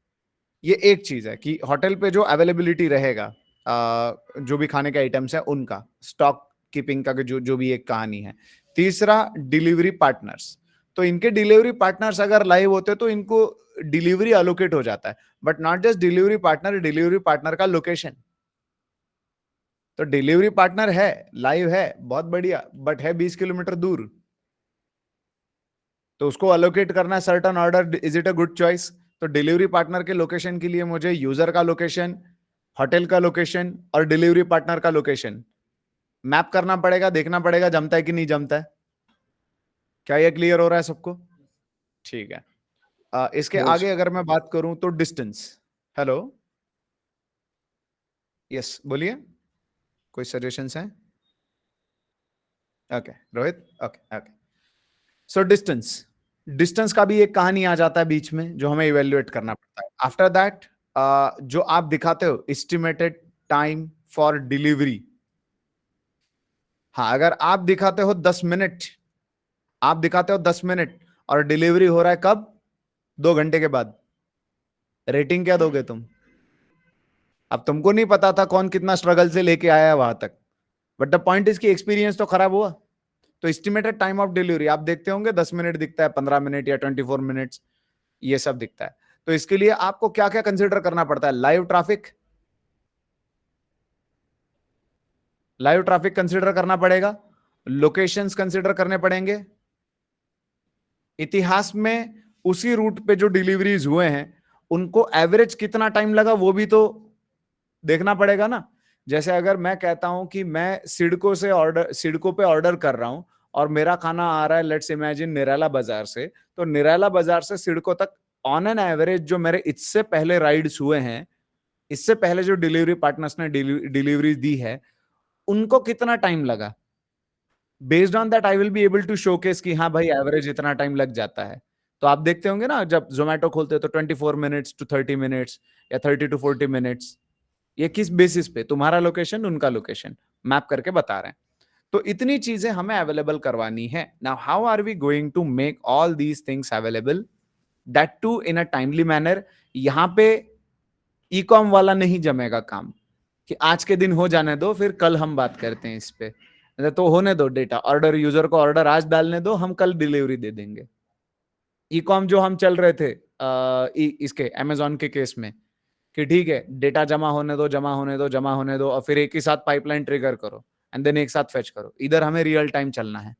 ये एक चीज है कि होटल पे जो अवेलेबिलिटी रहेगा, जो भी खाने के आइटम्स है उनका स्टॉक कीपिंग का जो जो भी एक कहानी है। तीसरा, डिलीवरी पार्टनर्स। तो इनके डिलीवरी पार्टनर्स अगर लाइव होते तो इनको डिलीवरी अलोकेट हो जाता है, but not just delivery partner, delivery partner का लोकेशन। तो डिलीवरी पार्टनर है, लाइव है, बहुत बढ़िया, बट है 20 किलोमीटर दूर, तो उसको अलोकेट करना है certain order. Is it a good choice? तो डिलीवरी पार्टनर के लोकेशन के लिए मुझे यूजर का लोकेशन, होटल का लोकेशन और डिलीवरी पार्टनर का लोकेशन मैप करना पड़ेगा, देखना पड़ेगा जमता है कि नहीं जमता है। क्या ये क्लियर हो रहा है सबको? ठीक है। इसके यस। आगे अगर मैं बात करूं तो डिस्टेंस। हेलो, यस बोलिए, कोई सजेशंस हैं? Okay Rohit, okay okay. So distance, distance का भी एक कहानी आ जाता है बीच में जो हमें इवेल्युएट करना पड़ता है। आफ्टर दैट जो आप दिखाते हो एस्टिमेटेड टाइम फॉर डिलीवरी, हाँ, अगर आप दिखाते हो 10 मिनट, आप दिखाते हो 10 मिनट और डिलीवरी हो रहा है कब? 2 घंटे के बाद, रेटिंग क्या दोगे तुम? अब तुमको नहीं पता था कौन कितना स्ट्रगल से लेके आया है वहां तक, बट द पॉइंट इज की एक्सपीरियंस तो खराब हुआ। तो एस्टिमेटेड टाइम ऑफ डिलीवरी आप देखते होंगे 10 मिनट दिखता है, 15 मिनट या 24 मिनट्स, ये सब दिखता है। तो इसके लिए आपको क्या क्या कंसिडर करना पड़ता है? Live traffic, live traffic consider करना पड़ेगा, लोकेशंस कंसिडर करने पड़ेंगे, इतिहास में उसी रूट पे जो डिलीवरीज हुए हैं उनको एवरेज कितना टाइम लगा वो भी तो देखना पड़ेगा ना। जैसे अगर मैं कहता हूं कि मैं सिडको से ऑर्डर, सिडको पे ऑर्डर कर रहा हूं और मेरा खाना आ रहा है लेट्स इमेजिन निराला बाजार से, तो निराला बाजार से सिडको तक ऑन एन एवरेज जो मेरे इससे पहले राइड्स हुए हैं, इससे पहले जो डिलीवरी पार्टनर्स ने डिलीवरी दी है, उनको कितना टाइम लगा, based on that I will be able to showcase कि हाँ भाई एवरेज इतना टाइम लग जाता है। तो आप देखते होंगे ना जब जोमेटो खोलते हो तो 24 मिनट्स टू 30 मिनट्स या 30 to 40 मिनट्स, ये किस बेसिस पे? तुम्हारा लोकेशन, उनका लोकेशन मैप करके बता रहे हैं। तो इतनी चीजें हमें अवेलेबल करवानी है। Now how are we going to make all these things available, that too in a timely manner? यहां पे ई कॉम वाला नहीं जमेगा काम कि आज के दिन हो जाने दो फिर कल हम बात करते हैं इस पे, तो होने दो डेटा ऑर्डर, यूजर को ऑर्डर आज डालने दो, हम कल डिलीवरी दे देंगे। ई कॉम जो हम चल रहे थे इसके अमेजोन के केस में, कि ठीक है डेटा जमा होने दो, जमा होने दो, जमा होने दो, और फिर एक ही साथ पाइपलाइन ट्रिगर करो एंड देन एक साथ फेच करो। इधर हमें रियल टाइम चलना है,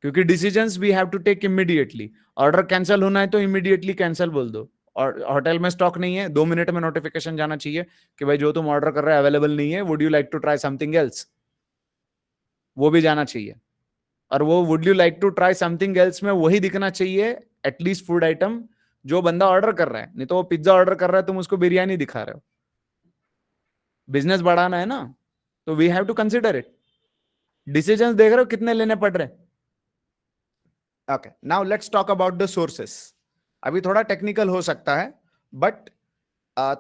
क्योंकि decisions we have to take immediately. Order cancel होना है तो इमीडिएटली कैंसिल बोल दो, और होटल में स्टॉक नहीं है 2 मिनट में नोटिफिकेशन जाना चाहिए कि भाई जो तुम ऑर्डर कर रहे हो अवेलेबल नहीं है, would you like to try something else, वो भी जाना चाहिए। और वो would you like to try something else में वही दिखना चाहिए एटलीस्ट फूड आइटम जो बंदा ऑर्डर कर रहा है, नहीं तो वो पिज्जा ऑर्डर कर रहा है तुम उसको बिरयानी दिखा रहे हो। बिजनेस बढ़ाना है ना, तो we have to consider it. Decisions देख रहे हो कितने लेने पड़ रहे हैं। Okay, now let's talk about the sources. अभी थोड़ा टेक्निकल हो सकता है, बट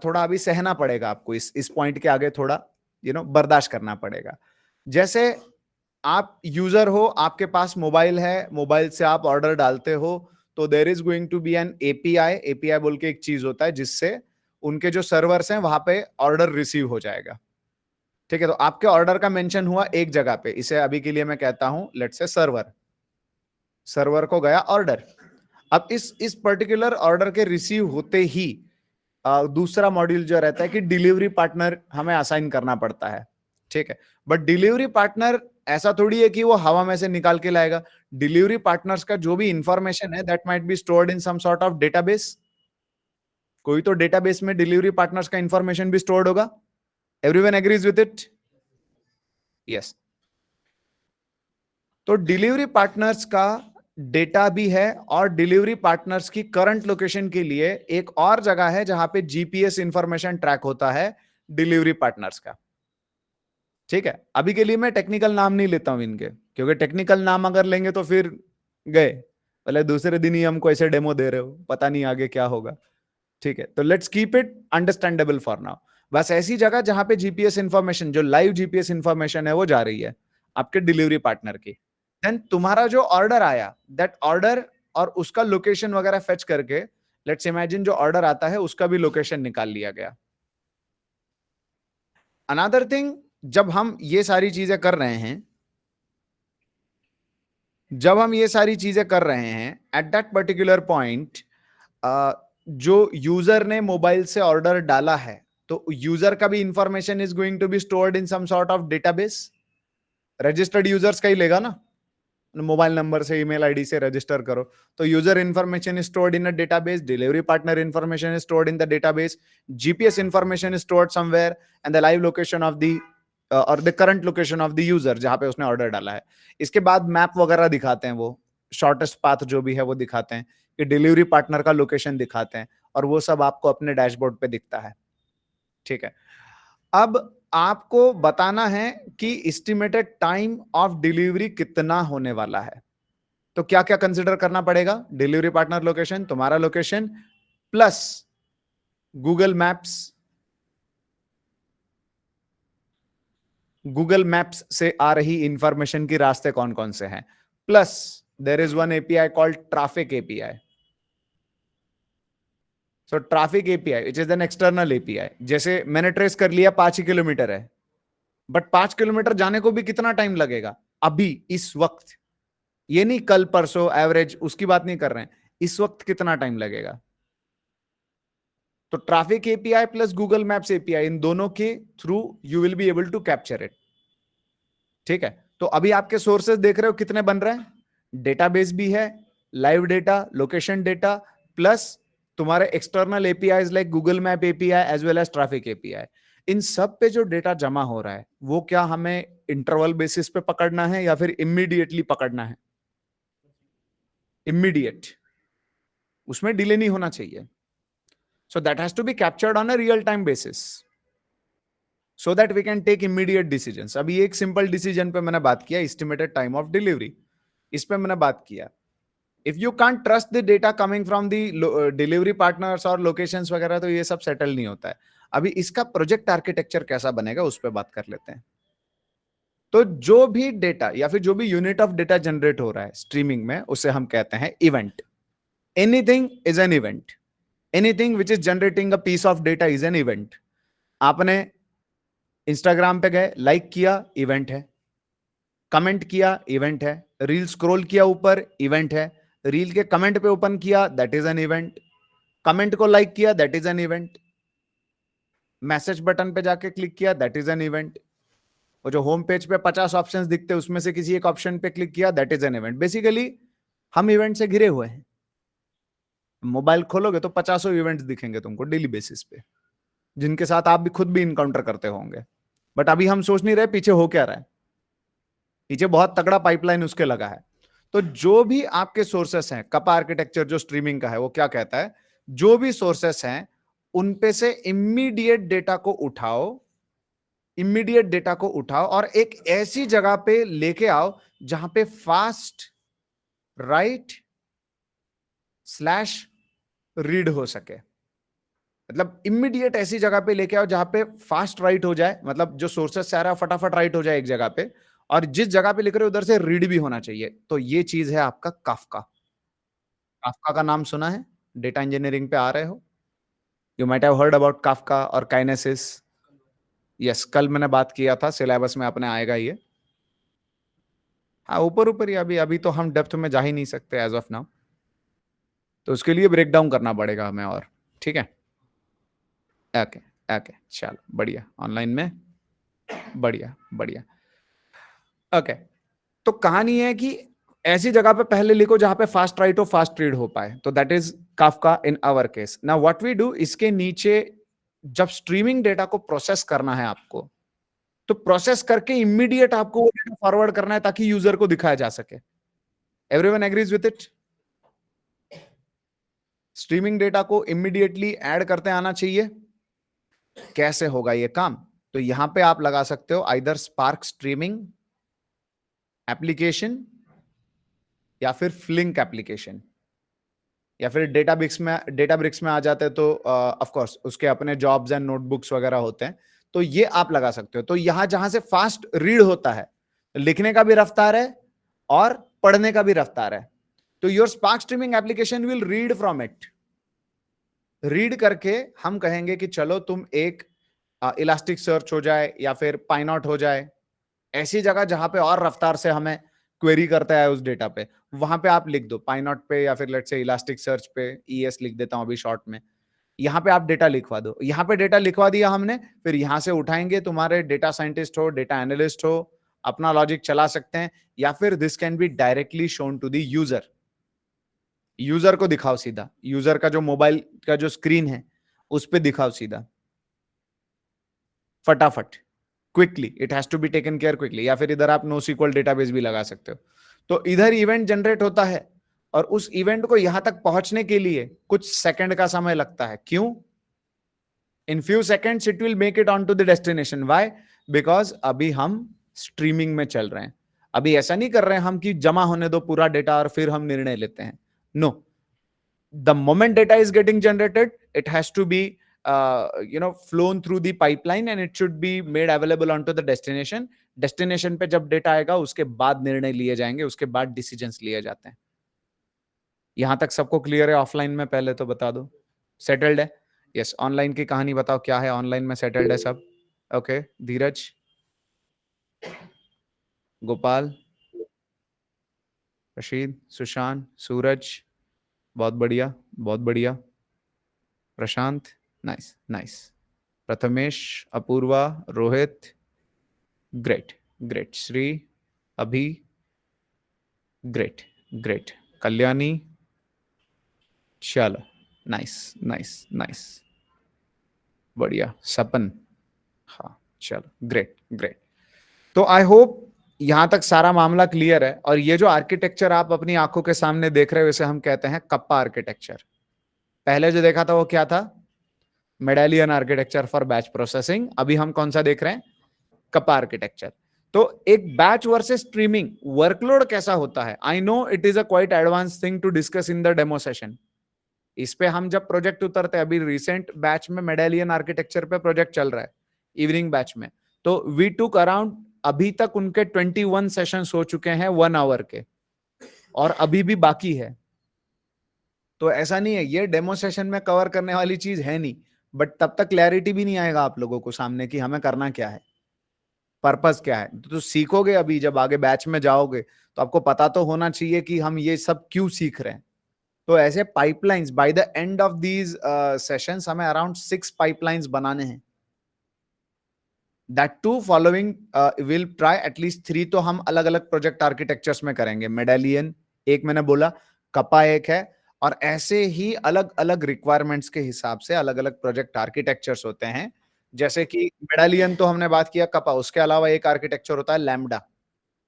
थोड़ा अभी सहना पड़ेगा आपको, इस पॉइंट के आगे थोड़ा बर्दाश्त करना पड़ेगा। जैसे आप यूजर हो, आपके पास मोबाइल है, मोबाइल से आप ऑर्डर डालते हो, तो there is going to be an API. API बोल के एक चीज होता है जिससे उनके जो सर्वर्स हैं वहां पे ऑर्डर रिसीव हो जाएगा। ठीक है, तो आपके ऑर्डर का मेंशन हुआ एक जगह पे, इसे अभी के लिए मैं कहता हूं लेट्स से सर्वर। सर्वर को गया ऑर्डर। अब इस पर्टिकुलर ऑर्डर के रिसीव होते ही दूसरा मॉड्यूल जो रहता है कि डिलीवरी पार्टनर हमें असाइन करना पड़ता है। ठीक है, बट डिलीवरी पार्टनर ऐसा थोड़ी है कि वो हवा में से निकाल के लाएगा। डिलीवरी पार्टनर्स का जो भी इंफॉर्मेशन है that might be stored in some sort of database. कोई तो डेटाबेस में डिलीवरी पार्टनर्स का इंफॉर्मेशन भी स्टोर्ड होगा। Everyone agrees with it? Yes. तो डिलीवरी पार्टनर्स का डेटा भी है, और डिलीवरी पार्टनर्स की करंट लोकेशन के लिए एक और जगह है जहां पे जीपीएस इंफॉर्मेशन ट्रैक होता है डिलीवरी पार्टनर्स का। ठीक है, अभी के लिए मैं टेक्निकल नाम नहीं लेता हूं इनके, क्योंकि टेक्निकल नाम अगर लेंगे तो फिर गए, पहले दूसरे दिन ही हमको ऐसे डेमो दे रहे हो, पता नहीं आगे क्या होगा। ठीक है, तो let's keep it understandable for now. बस ऐसी जगह जहां पे जीपीएस इंफॉर्मेशन, जो लाइव जीपीएस इंफॉर्मेशन है वो जा रही है आपके डिलीवरी पार्टनर की। देन तुम्हारा जो ऑर्डर आया, दैट ऑर्डर और उसका लोकेशन वगैरह फेच करके, लेट्स इमेजिन जो ऑर्डर आता है उसका भी लोकेशन निकाल लिया गया। अनदर थिंग, जब हम ये सारी चीजें कर रहे हैं, एट दैट पर्टिकुलर पॉइंट जो यूजर ने मोबाइल से ऑर्डर डाला है, तो यूजर का भी information is going to be stored in some sort of database. Registered users का ही लेगा ना, मोबाइल नंबर से, ईमेल आईडी से रजिस्टर करो, तो user information is stored in a database, delivery partner information is stored in the database, GPS information is stored somewhere, and the live location of the और the current location of the user जहां पे उसने order डाला है। इसके बाद map वगैरह दिखाते हैं, वो शॉर्टेस्ट पाथ जो भी है वो दिखाते हैं, कि डिलीवरी पार्टनर का लोकेशन दिखाते हैं, और वो सब आपको अपने डैशबोर्ड पे दिखता है। ठीक है, अब आपको बताना है कि एस्टिमेटेड टाइम ऑफ डिलीवरी कितना होने वाला है। तो क्या क्या कंसिडर करना पड़ेगा? डिलीवरी पार्टनर लोकेशन, तुम्हारा location, plus Google maps. Google maps से आ रही इंफॉर्मेशन की रास्ते कौन कौन से हैं, plus there is one API called traffic API. So traffic API it is an external API. जैसे मैंने ट्रेस कर लिया 5 किलोमीटर है, बट 5 किलोमीटर जाने को भी कितना टाइम लगेगा अभी इस वक्त, ये नहीं कल परसों एवरेज, उसकी बात नहीं कर रहे हैं, इस वक्त कितना टाइम लगेगा। तो traffic API plus Google Maps API, इन दोनों के through you will be able to capture it. ठीक है, तो अभी आपके सोर्सेज देख रहे हो कितने बन रहे हैं, डेटाबेस भी है, live data, location data, plus तुम्हारे external API like Google Map API as well as traffic API. इन सब पे जो डेटा जमा हो रहा है वो क्या हमें इंटरवल बेसिस पे पकड़ना है या फिर इमीडिएटली पकड़ना है? इमीडिएट, उसमें डिले नहीं होना चाहिए। So that has to be captured on a real time basis, so that we can take immediate decisions. अभी एक सिंपल डिसीजन पे मैंने बात किया, एस्टिमेटेड टाइम ऑफ डिलीवरी, इस पे मैंने बात किया। If you can't trust the data coming from the delivery partners और लोकेशंस वगैरह, तो ये सब सेटल नहीं होता है। अभी इसका प्रोजेक्ट आर्किटेक्चर कैसा बनेगा उस पर बात कर लेते हैं। तो जो भी डेटा या फिर जो भी यूनिट ऑफ डेटा जनरेट हो रहा है स्ट्रीमिंग में, उसे हम कहते हैं event. Anything is an event, anything which is generating a piece of data is an event. आपने इंस्टाग्राम पे गए, लाइक किया, इवेंट है। कमेंट किया, इवेंट है। रील स्क्रॉल किया ऊपर, इवेंट है। रील के कमेंट पे ओपन किया, that is an event. Comment को लाइक किया, that is an event. Message button पे जाके क्लिक किया, दैट इज एन इवेंट। और जो होम पेज पे 50 ऑप्शंस दिखते हैं उसमें से किसी एक ऑप्शन पे क्लिक किया, that is an event. Basically हम इवेंट से घिरे हुए हैं। मोबाइल खोलोगे तो 50 इवेंट्स दिखेंगे तुमको डेली बेसिस पे, जिनके साथ आप भी खुद भी इनकाउंटर करते होंगे। बट अभी हम सोच नहीं रहे पीछे हो क्या रहा है, पीछे बहुत तगड़ा पाइपलाइन उसके लगा है। तो जो भी आपके सोर्सेस हैं, कप आर्किटेक्चर जो स्ट्रीमिंग का है वो क्या कहता है, जो भी सोर्सेस हैं उन पे से इमीडिएट डेटा को उठाओ इमीडिएट डेटा को उठाओ और एक ऐसी जगह पे लेके आओ जहां पे फास्ट राइट स्लैश रीड हो सके। मतलब इमीडिएट ऐसी जगह पे लेके आओ जहां पे फास्ट राइट हो जाए, मतलब जो सोर्सेस से आ रहा है फटाफट राइट हो जाए एक जगह पे, और जिस जगह पे लिख रहे हो उधर से रीड भी होना चाहिए। तो ये चीज है आपका काफका। काफका का नाम सुना है? डेटा इंजीनियरिंग पे आ रहे हो? You might have heard about Kafka और काइनेसिस। यस, कल मैंने बात किया था, सिलेबस में अपने आएगा ये। हाँ, ऊपर ऊपर ही, अभी अभी तो हम डेप्थ में जा ही नहीं सकते एज ऑफ नाउ, तो उसके लिए ब्रेक डाउन करना पड़ेगा हमें और। ठीक है, ओके ओके, चलो बढ़िया, ऑनलाइन में बढ़िया बढ़िया। ओके, तो कहानी है कि ऐसी जगह पे पहले लिखो जहां पे फास्ट राइट हो, फास्ट रीड हो पाए, तो that is Kafka in our case. Now what we do, इसके नीचे जब स्ट्रीमिंग डेटा को प्रोसेस करना है आपको, तो प्रोसेस करके इमीडिएट आपको वो डेटा फॉरवर्ड करना है ताकि यूजर को दिखाया जा सके। Everyone agrees with it? Streaming data को इमीडिएटली ऐड करते आना चाहिए। कैसे होगा ये काम? तो यहां पे आप लगा सकते हो आइदर स्पार्क स्ट्रीमिंग एप्लीकेशन या फिर फ्लिंक एप्लीकेशन, या फिर डेटाब्रिक्स में आ जाते हैं तो ऑफ कोर्स उसके अपने जॉब्स एंड नोटबुक्स वगैरह होते हैं, तो ये आप लगा सकते हो। तो यहां जहां से फास्ट रीड होता है, लिखने का भी रफ्तार है और पढ़ने का भी रफ्तार है, तो your spark streaming application will read from it. Read करके हम कहेंगे कि चलो तुम एक इलास्टिक सर्च हो जाए या फिर पाइनॉट हो जाए, ऐसी जगह जहां पे और रफ्तार से हमें क्वेरी करता है उस डेटा पे, वहां पे आप लिख दो पाइनॉट पे या फिर लेट्स से इलास्टिक सर्च पे, ईएस लिख देता हूं अभी शॉर्ट में। यहां पे आप डेटा लिखवा दो, यहां पे डेटा लिखवा दिया हमने, फिर यहां से उठाएंगे, तुम्हारे डेटा साइंटिस्ट हो, डेटा एनालिस्ट हो, अपना लॉजिक चला सकते हैं, या फिर this can be directly shown to the user. User को दिखाओ सीधा, यूजर का जो मोबाइल का जो स्क्रीन है उस पर दिखाओ सीधा, फटाफट, quickly, it has to be taken care quickly. या फिर इधर आप नो सीक्वल डेटाबेस भी लगा सकते हो। तो इधर इवेंट जनरेट होता है और उस इवेंट को यहां तक पहुंचने के लिए कुछ सेकंड का समय लगता है। क्यों? In few seconds it will make it on to the destination. Why? Because अभी हम स्ट्रीमिंग में चल रहे हैं। अभी ऐसा नहीं कर रहे हैं हम कि जमा होने दो पूरा डेटा और फिर हम निर्णय लेते हैं। No, the moment data is getting generated, it has to be flown through the pipeline and it should be made available onto the destination. Destination पे जब डेटा आएगा उसके बाद निर्णय लिए जाएंगे, उसके बाद डिसीजंस लिए जाते हैं। यहां तक सबको क्लियर है? ऑफलाइन में पहले तो बता दो, सेटल्ड है? यस, ऑनलाइन की कहानी बताओ, क्या है ऑनलाइन में? सेटल्ड है सब? ओके, धीरज, गोपाल, रशीद, सुशांत, सूरज, बहुत बढ़िया बहुत बढ़िया, Prashant, nice nice, Prathamesh, Apoorva, Rohit, great great, Shri, Abhi, great great, Kalyani, चलो, नाइस नाइस नाइस, बढ़िया, सपन, हाँ चलो, ग्रेट ग्रेट। तो आई होप यहां तक सारा मामला क्लियर है। और ये जो आर्किटेक्चर आप अपनी आंखों के सामने देख रहे हो इसे हम कहते हैं कप्पा आर्किटेक्चर। पहले जो देखा था वो क्या था? Medallion architecture for batch processing. अभी हम कौन सा देख रहे हैं? Kappa architecture. तो एक बैच वर्सेस स्ट्रीमिंग वर्कलोड कैसा होता है, I know it is a quite advance thing to discuss in the demo session. इस पे हम जब प्रोजेक्ट उतरते हैं, अभी रिसेंट बैच में मेडालियन आर्किटेक्चर पे प्रोजेक्ट चल रहा है इवनिंग बैच में, तो वी टूक अराउंड, अभी तक उनके 21 सेशंस हो चुके हैं 1 आवर के, और अभी भी बाकी है। तो ऐसा नहीं है, ये डेमो सेशन में कवर करने वाली चीज है नहीं, बट तब तक क्लैरिटी भी नहीं आएगा आप लोगों को सामने कि हमें करना क्या है, पर्पस क्या है। तो सीखोगे अभी, जब आगे बैच में जाओगे तो आपको पता तो होना चाहिए कि हम ये सब क्यों सीख रहे हैं। तो ऐसे pipelines by the end of these sessions हमें अराउंड 6 पाइपलाइंस बनाने हैं। That too following, will try at least 3 तो हम अलग अलग प्रोजेक्ट आर्किटेक्चर्स में करेंगे। मेडालियन एक मैंने बोला, कपा एक है, और ऐसे ही अलग अलग रिक्वायरमेंट्स के हिसाब से अलग अलग प्रोजेक्ट आर्किटेक्चर्स होते हैं। जैसे कि मेडालियन तो हमने बात किया, कपा, उसके अलावा एक आर्किटेक्चर होता है लैम्बडा।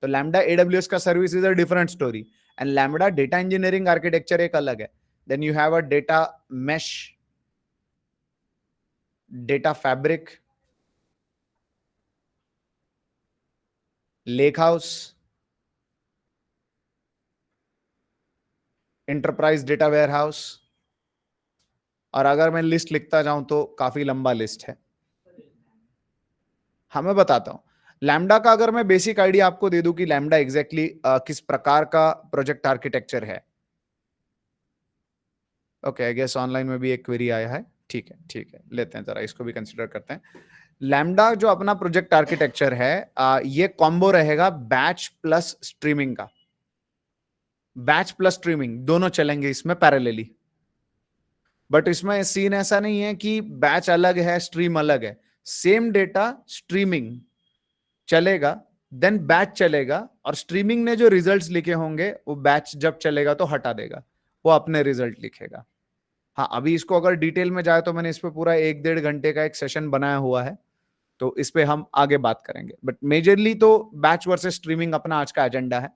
तो लैम्बडा एडब्ल्यूएस का service is a different story, and Lambda data engineering architecture एक अलग है। Then you have a data mesh, data fabric, lakehouse, enterprise data warehouse, और अगर मैं लिस्ट लिखता जाऊं तो काफी लंबा लिस्ट है। हाँ मैं बताता हूं। लैम्डा का अगर मैं बेसिक आइडिया आपको दे दूं कि लैम्डा एग्जैक्टली किस प्रकार का प्रोजेक्ट आर्किटेक्चर है। ओके, आई गेस ऑनलाइन में भी एक क्वेरी आया है। ठीक है, लेते हैं जरा इसको भी कंसिडर करते हैं। लैम्डा जो अपना प्रोजेक्ट आर्किटेक्चर है, ये कॉम्बो रहेगा बैच प्लस स्ट्रीमिंग का। बैच प्लस स्ट्रीमिंग दोनों चलेंगे इसमें पैरेलली। बट इसमें सीन ऐसा नहीं है कि बैच अलग है स्ट्रीम अलग है। सेम डेटा स्ट्रीमिंग चलेगा, देन बैच चलेगा, और स्ट्रीमिंग ने जो रिजल्ट्स लिखे होंगे वो बैच जब चलेगा तो हटा देगा, वो अपने रिजल्ट लिखेगा। हाँ, अभी इसको अगर डिटेल में जाए तो मैंने इस पे पूरा 1-1.5 घंटे का एक सेशन बनाया हुआ है, तो इस पे हम आगे बात करेंगे। बट मेजरली तो बैच वर्सेस स्ट्रीमिंग अपना आज का एजेंडा है।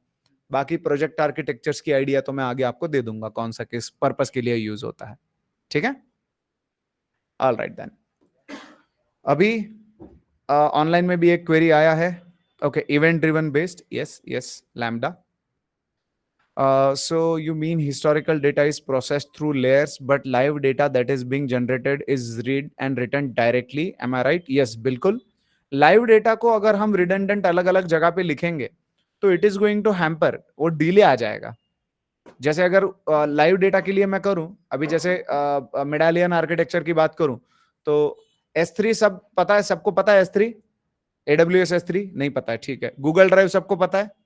बाकी प्रोजेक्ट आर्किटेक्चर्स की आइडिया तो मैं आगे आपको दे दूंगा, कौन सा किस पर्पस के लिए यूज होता है। ठीक है, ऑल राइट देन। अभी ऑनलाइन में भी एक क्वेरी आया है। Okay, event driven based, yes yes, lambda. So you mean historical data is processed through layers, but live data that is being generated is read and written directly. Am I right? Yes, बिल्कुल। Live data को अगर हम redundant अलग अलग जगह पे लिखेंगे तो it is going to hamper, वो डिले आ जाएगा। जैसे अगर लाइव डेटा के लिए मैं करूं, अभी जैसे मेडालियन आर्किटेक्चर की बात करूं, तो S3 सब पता है, सबको पता है S3, AWS S3 नहीं पता है, ठीक है। गूगल ड्राइव सबको पता है।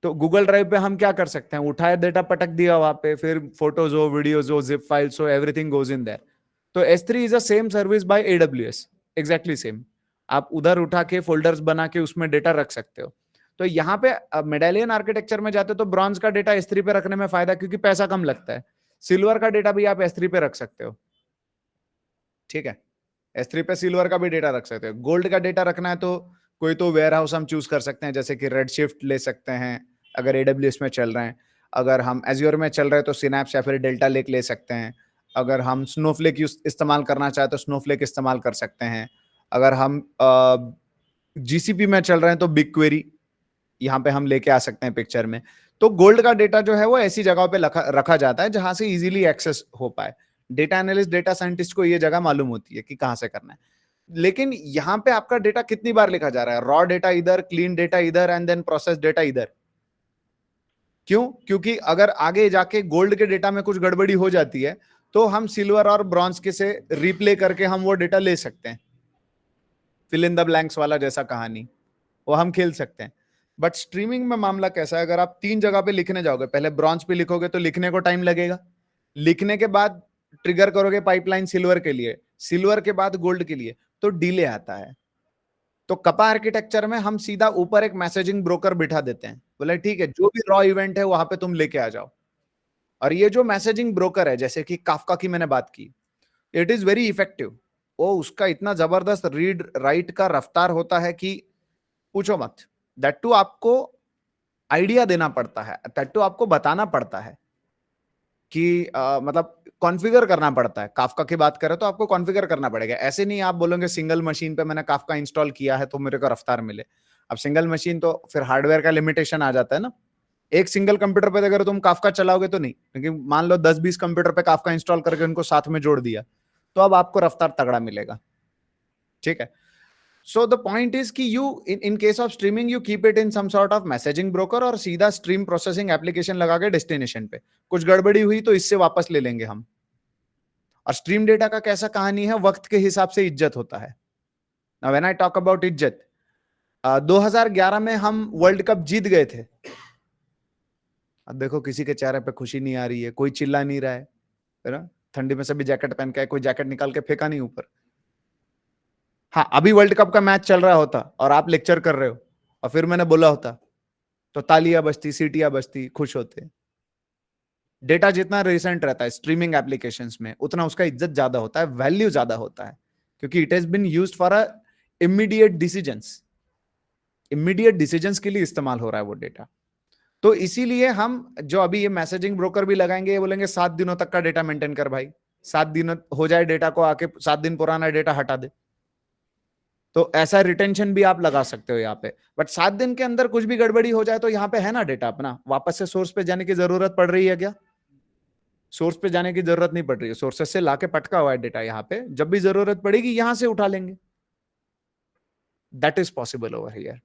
तो गूगल ड्राइव पे हम क्या कर सकते हैं, उठाए डेटा पटक दिया वहां पे, फिर फोटोज हो, वीडियोज हो, जिप फाइल्स हो, एवरीथिंग गोज इन देयर। तो S3 is a same service by AWS, exactly same. आप उधर उठा के फोल्डर्स बना के उसमें डेटा रख सकते हो। तो यहाँ पे मेडालियन आर्किटेक्चर में जाते तो ब्रॉन्ज का डेटा S3 पे रखने में फायदा, क्योंकि पैसा कम लगता है। सिल्वर का डेटा भी आप S3 पे रख सकते हो, ठीक है। S3 पे सिल्वर का भी डेटा रख सकते हो। गोल्ड का डेटा रखना है तो कोई तो वेयर हाउस हम चूज कर सकते हैं, जैसे कि रेड शिफ्ट ले सकते हैं अगर AWS में चल रहे हैं। अगर हम एज्योर में चल रहे हैं तो सिनैप्स या फिर डेल्टा लेक ले सकते हैं। अगर हम स्नोफ्लेक इस्तेमाल करना चाहे तो स्नोफ्लेक इस्तेमाल कर सकते हैं। अगर हम GCP में चल रहे हैं तो बिग क्वेरी यहाँ पे हम लेके आ सकते हैं पिक्चर में। तो गोल्ड का डेटा जो है वो ऐसी जगहों पे रखा जाता है जहां से इजीली एक्सेस हो पाए। डेटा एनालिस्ट, डेटा साइंटिस्ट को ये जगह मालूम होती है कि कहां से करना है। लेकिन यहां पे आपका डेटा कितनी बार लिखा जा रहा है, रॉ डेटा इधर, क्लीन डेटा इधर, एंड देन प्रोसेस डेटा इधर। क्यों? क्योंकि अगर आगे जाके गोल्ड के डेटा में कुछ गड़बड़ी हो जाती है तो हम सिल्वर और ब्रॉन्ज के से रिप्ले करके हम वो डेटा ले सकते हैं। फिल इन द ब्लैंक्स वाला जैसा कहानी, वो हम खेल सकते हैं। बट स्ट्रीमिंग में मामला कैसा है, अगर आप 3 जगह पे लिखने जाओगे, पहले ब्रॉन्ज पे लिखोगे तो लिखने को टाइम लगेगा, लिखने के बाद ट्रिगर करोगे पाइपलाइन सिल्वर के लिए, सिल्वर के बाद गोल्ड के लिए, तो डिले आता है। तो कपा आर्किटेक्चर में हम सीधा ऊपर एक मैसेजिंग ब्रोकर बिठा देते हैं, बोले ठीक है जो भी रॉ इवेंट है वहां पे तुम लेके आ जाओ। और ये जो मैसेजिंग ब्रोकर है, जैसे कि काफका की मैंने बात की, इट इज वेरी इफेक्टिव। वो उसका इतना जबरदस्त रीड राइट का रफ्तार होता है कि पूछो मत। दैट टू आपको आइडिया देना पड़ता है, दैट टू आपको बताना पड़ता है कि मतलब कॉन्फ़िगर करना पड़ता है। काफका की बात करें तो आपको कॉन्फ़िगर करना पड़ेगा। ऐसे नहीं आप बोलोगे सिंगल मशीन पे मैंने काफका इंस्टॉल किया है तो मेरे को रफ्तार मिले। अब सिंगल मशीन तो फिर हार्डवेयर का लिमिटेशन आ जाता है ना। एक सिंगल कंप्यूटर पे अगर तुम काफका चलाओगे तो नहीं, लेकिन मान लो 10-20 कंप्यूटर पे काफका इंस्टॉल करके उनको साथ में जोड़ दिया तो अब आपको रफ्तार तगड़ा मिलेगा, ठीक है। So the point is कि you in case of streaming you keep it in some sort of messaging broker और सीधा stream processing application लगा के destination पे। कुछ गड़बड़ी हुई तो इससे वापस ले लेंगे हम। और stream data का कैसा कहानी है, वक्त के हिसाब से इज्जत होता है। Now when I talk about इज्जत, 2011 में हम वर्ल्ड कप जीत गए थे। अब देखो किसी के चेहरे पे खुशी नहीं आ रही है, कोई चिल्ला नहीं रहा है ना। ठंडी में सभी जैकेट पहन के, कोई जैकेट निकाल के फेंका नहीं ऊपर। हाँ, अभी वर्ल्ड कप का मैच चल रहा होता और आप लेक्चर कर रहे हो और फिर मैंने बोला होता तो तालियां बजती, सीटियां बजती, खुश होते। डेटा जितना रिसेंट रहता है स्ट्रीमिंग एप्लीकेशंस में उतना उसका इज्जत ज्यादा होता है, वैल्यू ज्यादा होता है, क्योंकि it has been used for a immediate decisions. Immediate decisions के लिए इस्तेमाल हो रहा है वो डेटा। तो इसीलिए हम जो अभी ये मैसेजिंग ब्रोकर भी लगाएंगे, ये बोलेंगे 7 दिनों तक का डेटा मेंटेन कर भाई। 7 दिन हो जाए डेटा को, आके 7 दिन पुराना डेटा हटा दे। तो ऐसा रिटेंशन भी आप लगा सकते हो यहाँ पे। बट 7 दिन के अंदर कुछ भी गड़बड़ी हो जाए तो यहाँ पे है ना डेटा अपना, वापस से सोर्स पे जाने की जरूरत पड़ रही है क्या? सोर्स पे जाने की जरूरत नहीं पड़ रही है, सोर्सेस से लाके पटका हुआ है डेटा यहाँ पे, जब भी जरूरत पड़ेगी यहां से उठा लेंगे। That is possible over here.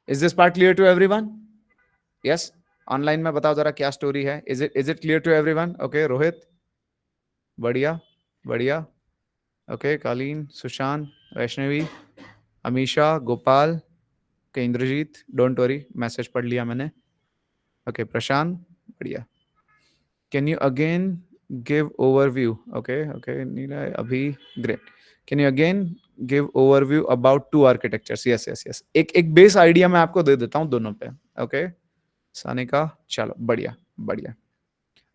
Is this part clear to everyone? Yes, online में बताओ जरा क्या स्टोरी है। Is it clear to everyone? Okay Rohit, बढ़िया बढ़िया। ओके कालीन, सुशांत, वैष्णवी, अमीशा, गोपाल, के इंद्रजीत, डोंट वरी, मैसेज पढ़ लिया मैंने। ओके प्रशांत, बढ़िया। Can you again give overview? Okay okay Neela, Abhi great. Can you again give overview about 2 architectures? Yes yes yes, एक एक बेस आइडिया मैं आपको दे देता हूं दोनों पे। ओके सानिका, चलो बढ़िया बढ़िया।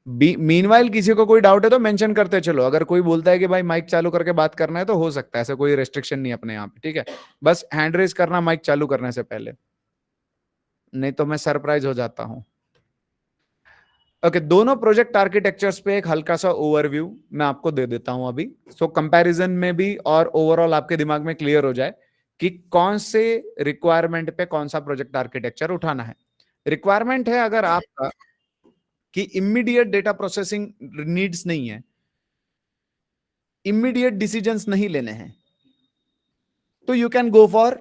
मीनवाइल किसी को कोई डाउट है तो मेंशन करते चलो। अगर कोई बोलता है कि भाई माइक चालू करके बात करना है तो हो सकता है, ऐसा कोई रेस्ट्रिक्शन नहीं अपने यहाँ पे, ठीक है? बस हैंड रेज करना माइक चालू करने से पहले, नहीं तो मैं सरप्राइज हो जाता हूं। ओके दोनों प्रोजेक्ट आर्किटेक्चर्स पे एक हल्का सा ओवरव्यू मैं आपको दे देता हूं अभी, सो कंपैरिजन में भी और ओवरऑल आपके दिमाग में क्लियर हो जाए कि कौन से रिक्वायरमेंट पे कौन सा प्रोजेक्ट आर्किटेक्चर उठाना है। रिक्वायरमेंट है अगर आपका कि इमीडिएट डेटा प्रोसेसिंग नीड्स नहीं है, इमीडिएट डिसीजंस नहीं लेने हैं, तो you can go for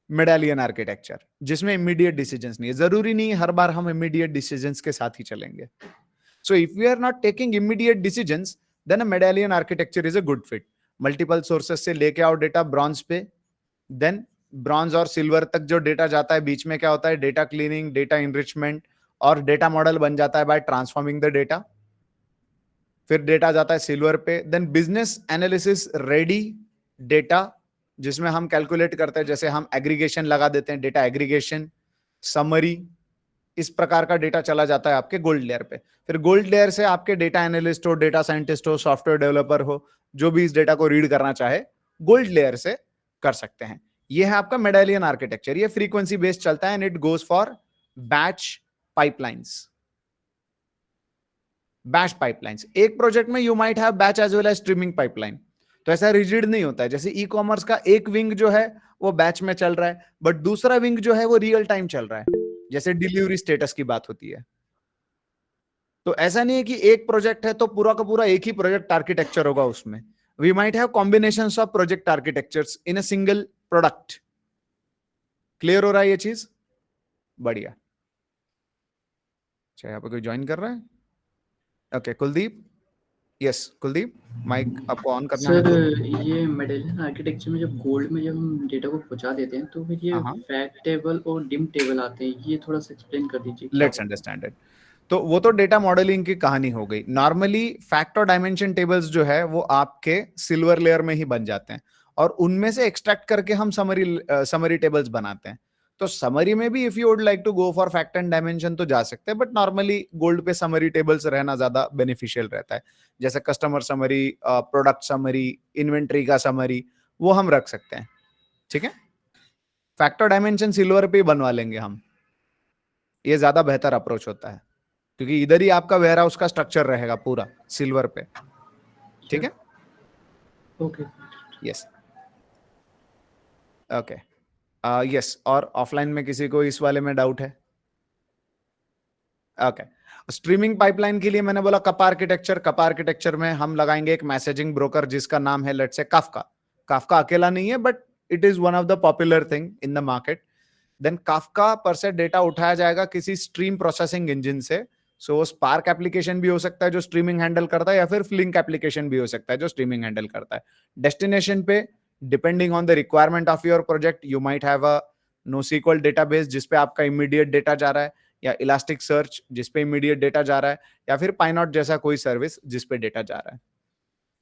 medallion architecture, जिसमें इमीडिएट डिसीजंस नहीं है। जरूरी नहीं है हर बार हम इमीडिएट डिसीजंस के साथ ही चलेंगे। So if we are not taking immediate decisions, then a medallion architecture is a good fit. Multiple sources से लेके आओ डेटा ब्रॉन्ज पे, देन ब्रॉन्ज और सिल्वर तक जो डेटा जाता है, बीच में क्या होता है? डेटा क्लीनिंग, डेटा इनरिचमेंट, और डेटा मॉडल बन जाता है बाय ट्रांसफॉर्मिंग द डेटा। फिर डेटा जाता है सिल्वर पे, then business analysis ready data, जिसमें हम कैलकुलेट करते हैं, जैसे हम एग्रीगेशन लगा देते हैं, डेटा एग्रीगेशन, समरी, इस प्रकार का डेटा चला जाता है आपके गोल्ड लेयर पे। फिर गोल्ड लेयर से आपके डेटा एनालिस्ट हो, डेटा साइंटिस्ट हो, सॉफ्टवेयर डेवलपर हो, जो भी इस डेटा को रीड करना चाहे, गोल्ड लेयर से कर सकते हैं। ये है आपका मेडालियन आर्किटेक्चर। ये फ्रीक्वेंसी बेस्ड चलता है and it goes for batch pipelines. Batch pipelines, एक प्रोजेक्ट में you might have batch as well as streaming pipeline. तो ऐसा रिजिड नहीं होता है, जैसे ई कॉमर्स का एक विंग जो है वो बैच में चल रहा है, बट दूसरा विंग जो है वो रियल टाइम चल रहा है, जैसे डिलीवरी स्टेटस की बात होती है। तो ऐसा नहीं है कि एक प्रोजेक्ट है तो पूरा का पूरा एक ही प्रोजेक्ट आर्किटेक्चर होगा उसमें। We might have combinations of project architectures in a single product. Clear हो रहा है ये चीज? बढ़िया। अच्छा यहाँ पे कोई ज्वाइन कर रहा है? Okay Kuldeep, yes Kuldeep, mike आपको ऑन करना है सर तो। ये मेडेलियन आर्किटेक्चर में जब गोल्ड में जब हम डेटा को पहुंचा देते हैं तो फिर ये हाँ हाँ, फैक्ट टेबल और डिम टेबल आते हैं, ये थोड़ा सा एक्सप्लेन कर दीजिए क्या लेट्स होता है। Understand it. तो वो तो डेटा मॉडलिंग की कहानी हो गई। नॉर्मली फैक्ट और डायमेंशन टेबल्स जो है वो आपके सिल्वर लेयर में ही बन जाते हैं, और उनमें से एक्सट्रैक्ट करके हम समरी टेबल्स बनाते हैं। तो समरी में भी if you would like to go for fact and dimension तो जा सकते हैं, बट नॉर्मली गोल्ड पे समरी टेबल्स रहना ज्यादा बेनिफिशियल रहता है। जैसे customer summary, product summary, inventory का समरी, वो हम रख सकते हैं। ठीक है, फैक्ट और डायमेंशन सिल्वर पे ही बनवा लेंगे हम, ये ज्यादा बेहतर अप्रोच होता है, क्योंकि इधर ही आपका वेयर हाउस का स्ट्रक्चर रहेगा पूरा सिल्वर पे। ठीक है, ओके। Yes okay yes. और ऑफलाइन में किसी को इस वाले में डाउट है? ओके, स्ट्रीमिंग पाइपलाइन के लिए मैंने बोला कप आर्किटेक्चर। कप आर्किटेक्चर में हम लगाएंगे एक मैसेजिंग ब्रोकर जिसका नाम है लेट्स से काफका। काफका अकेला नहीं है, but it is one of the popular thing in the market. Then Kafka पर से डेटा उठाया जाएगा किसी स्ट्रीम प्रोसेसिंग इंजन से। सो स्पार्क एप्लीकेशन भी हो सकता है जो स्ट्रीमिंग हैंडल करता है, या फिर फ्लिंक एप्लीकेशन भी हो सकता है जो स्ट्रीमिंग हैंडल करता है। डेस्टिनेशन पे depending on the requirement of your project you might have a NoSQL database जिसपे आपका इमीडिएट डेटा जा रहा है, या इलास्टिक सर्च जिसपे इमीडिएट डेटा जा रहा है, या फिर पाइनॉट जैसा कोई सर्विस जिसपे डेटा जा रहा है।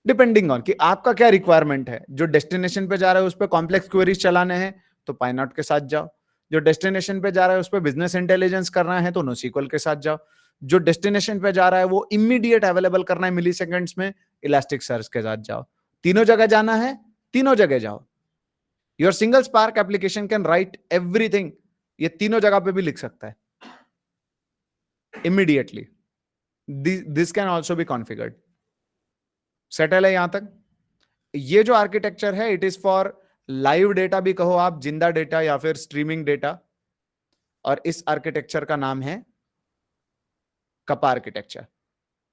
डिपेंडिंग ऑन कि आपका क्या रिक्वायरमेंट है। जो डेस्टिनेशन पे जा रहा है उस पर कॉम्प्लेक्स क्वेरीज चलाने हैं तो पाइनॉट के साथ जाओ। जो डेस्टिनेशन पे जा रहा है उस पर बिजनेस इंटेलिजेंस करना है तो NoSQL के साथ जाओ। जो डेस्टिनेशन पे जा रहा है वो इमीडिएट अवेलेबल करना है मिली सेकेंड्स में, इलास्टिक सर्च के साथ जाओ। तीनों जगह जाना है, तीनों जगह जाओ। Your single spark application can write everything, ये तीनों जगह पे भी लिख सकता है immediately. This can also be configured. Settle है यहां तक? ये जो आर्किटेक्चर है it is for live data भी कहो आप, जिंदा डेटा या फिर स्ट्रीमिंग डेटा, और इस आर्किटेक्चर का नाम है कपा आर्किटेक्चर।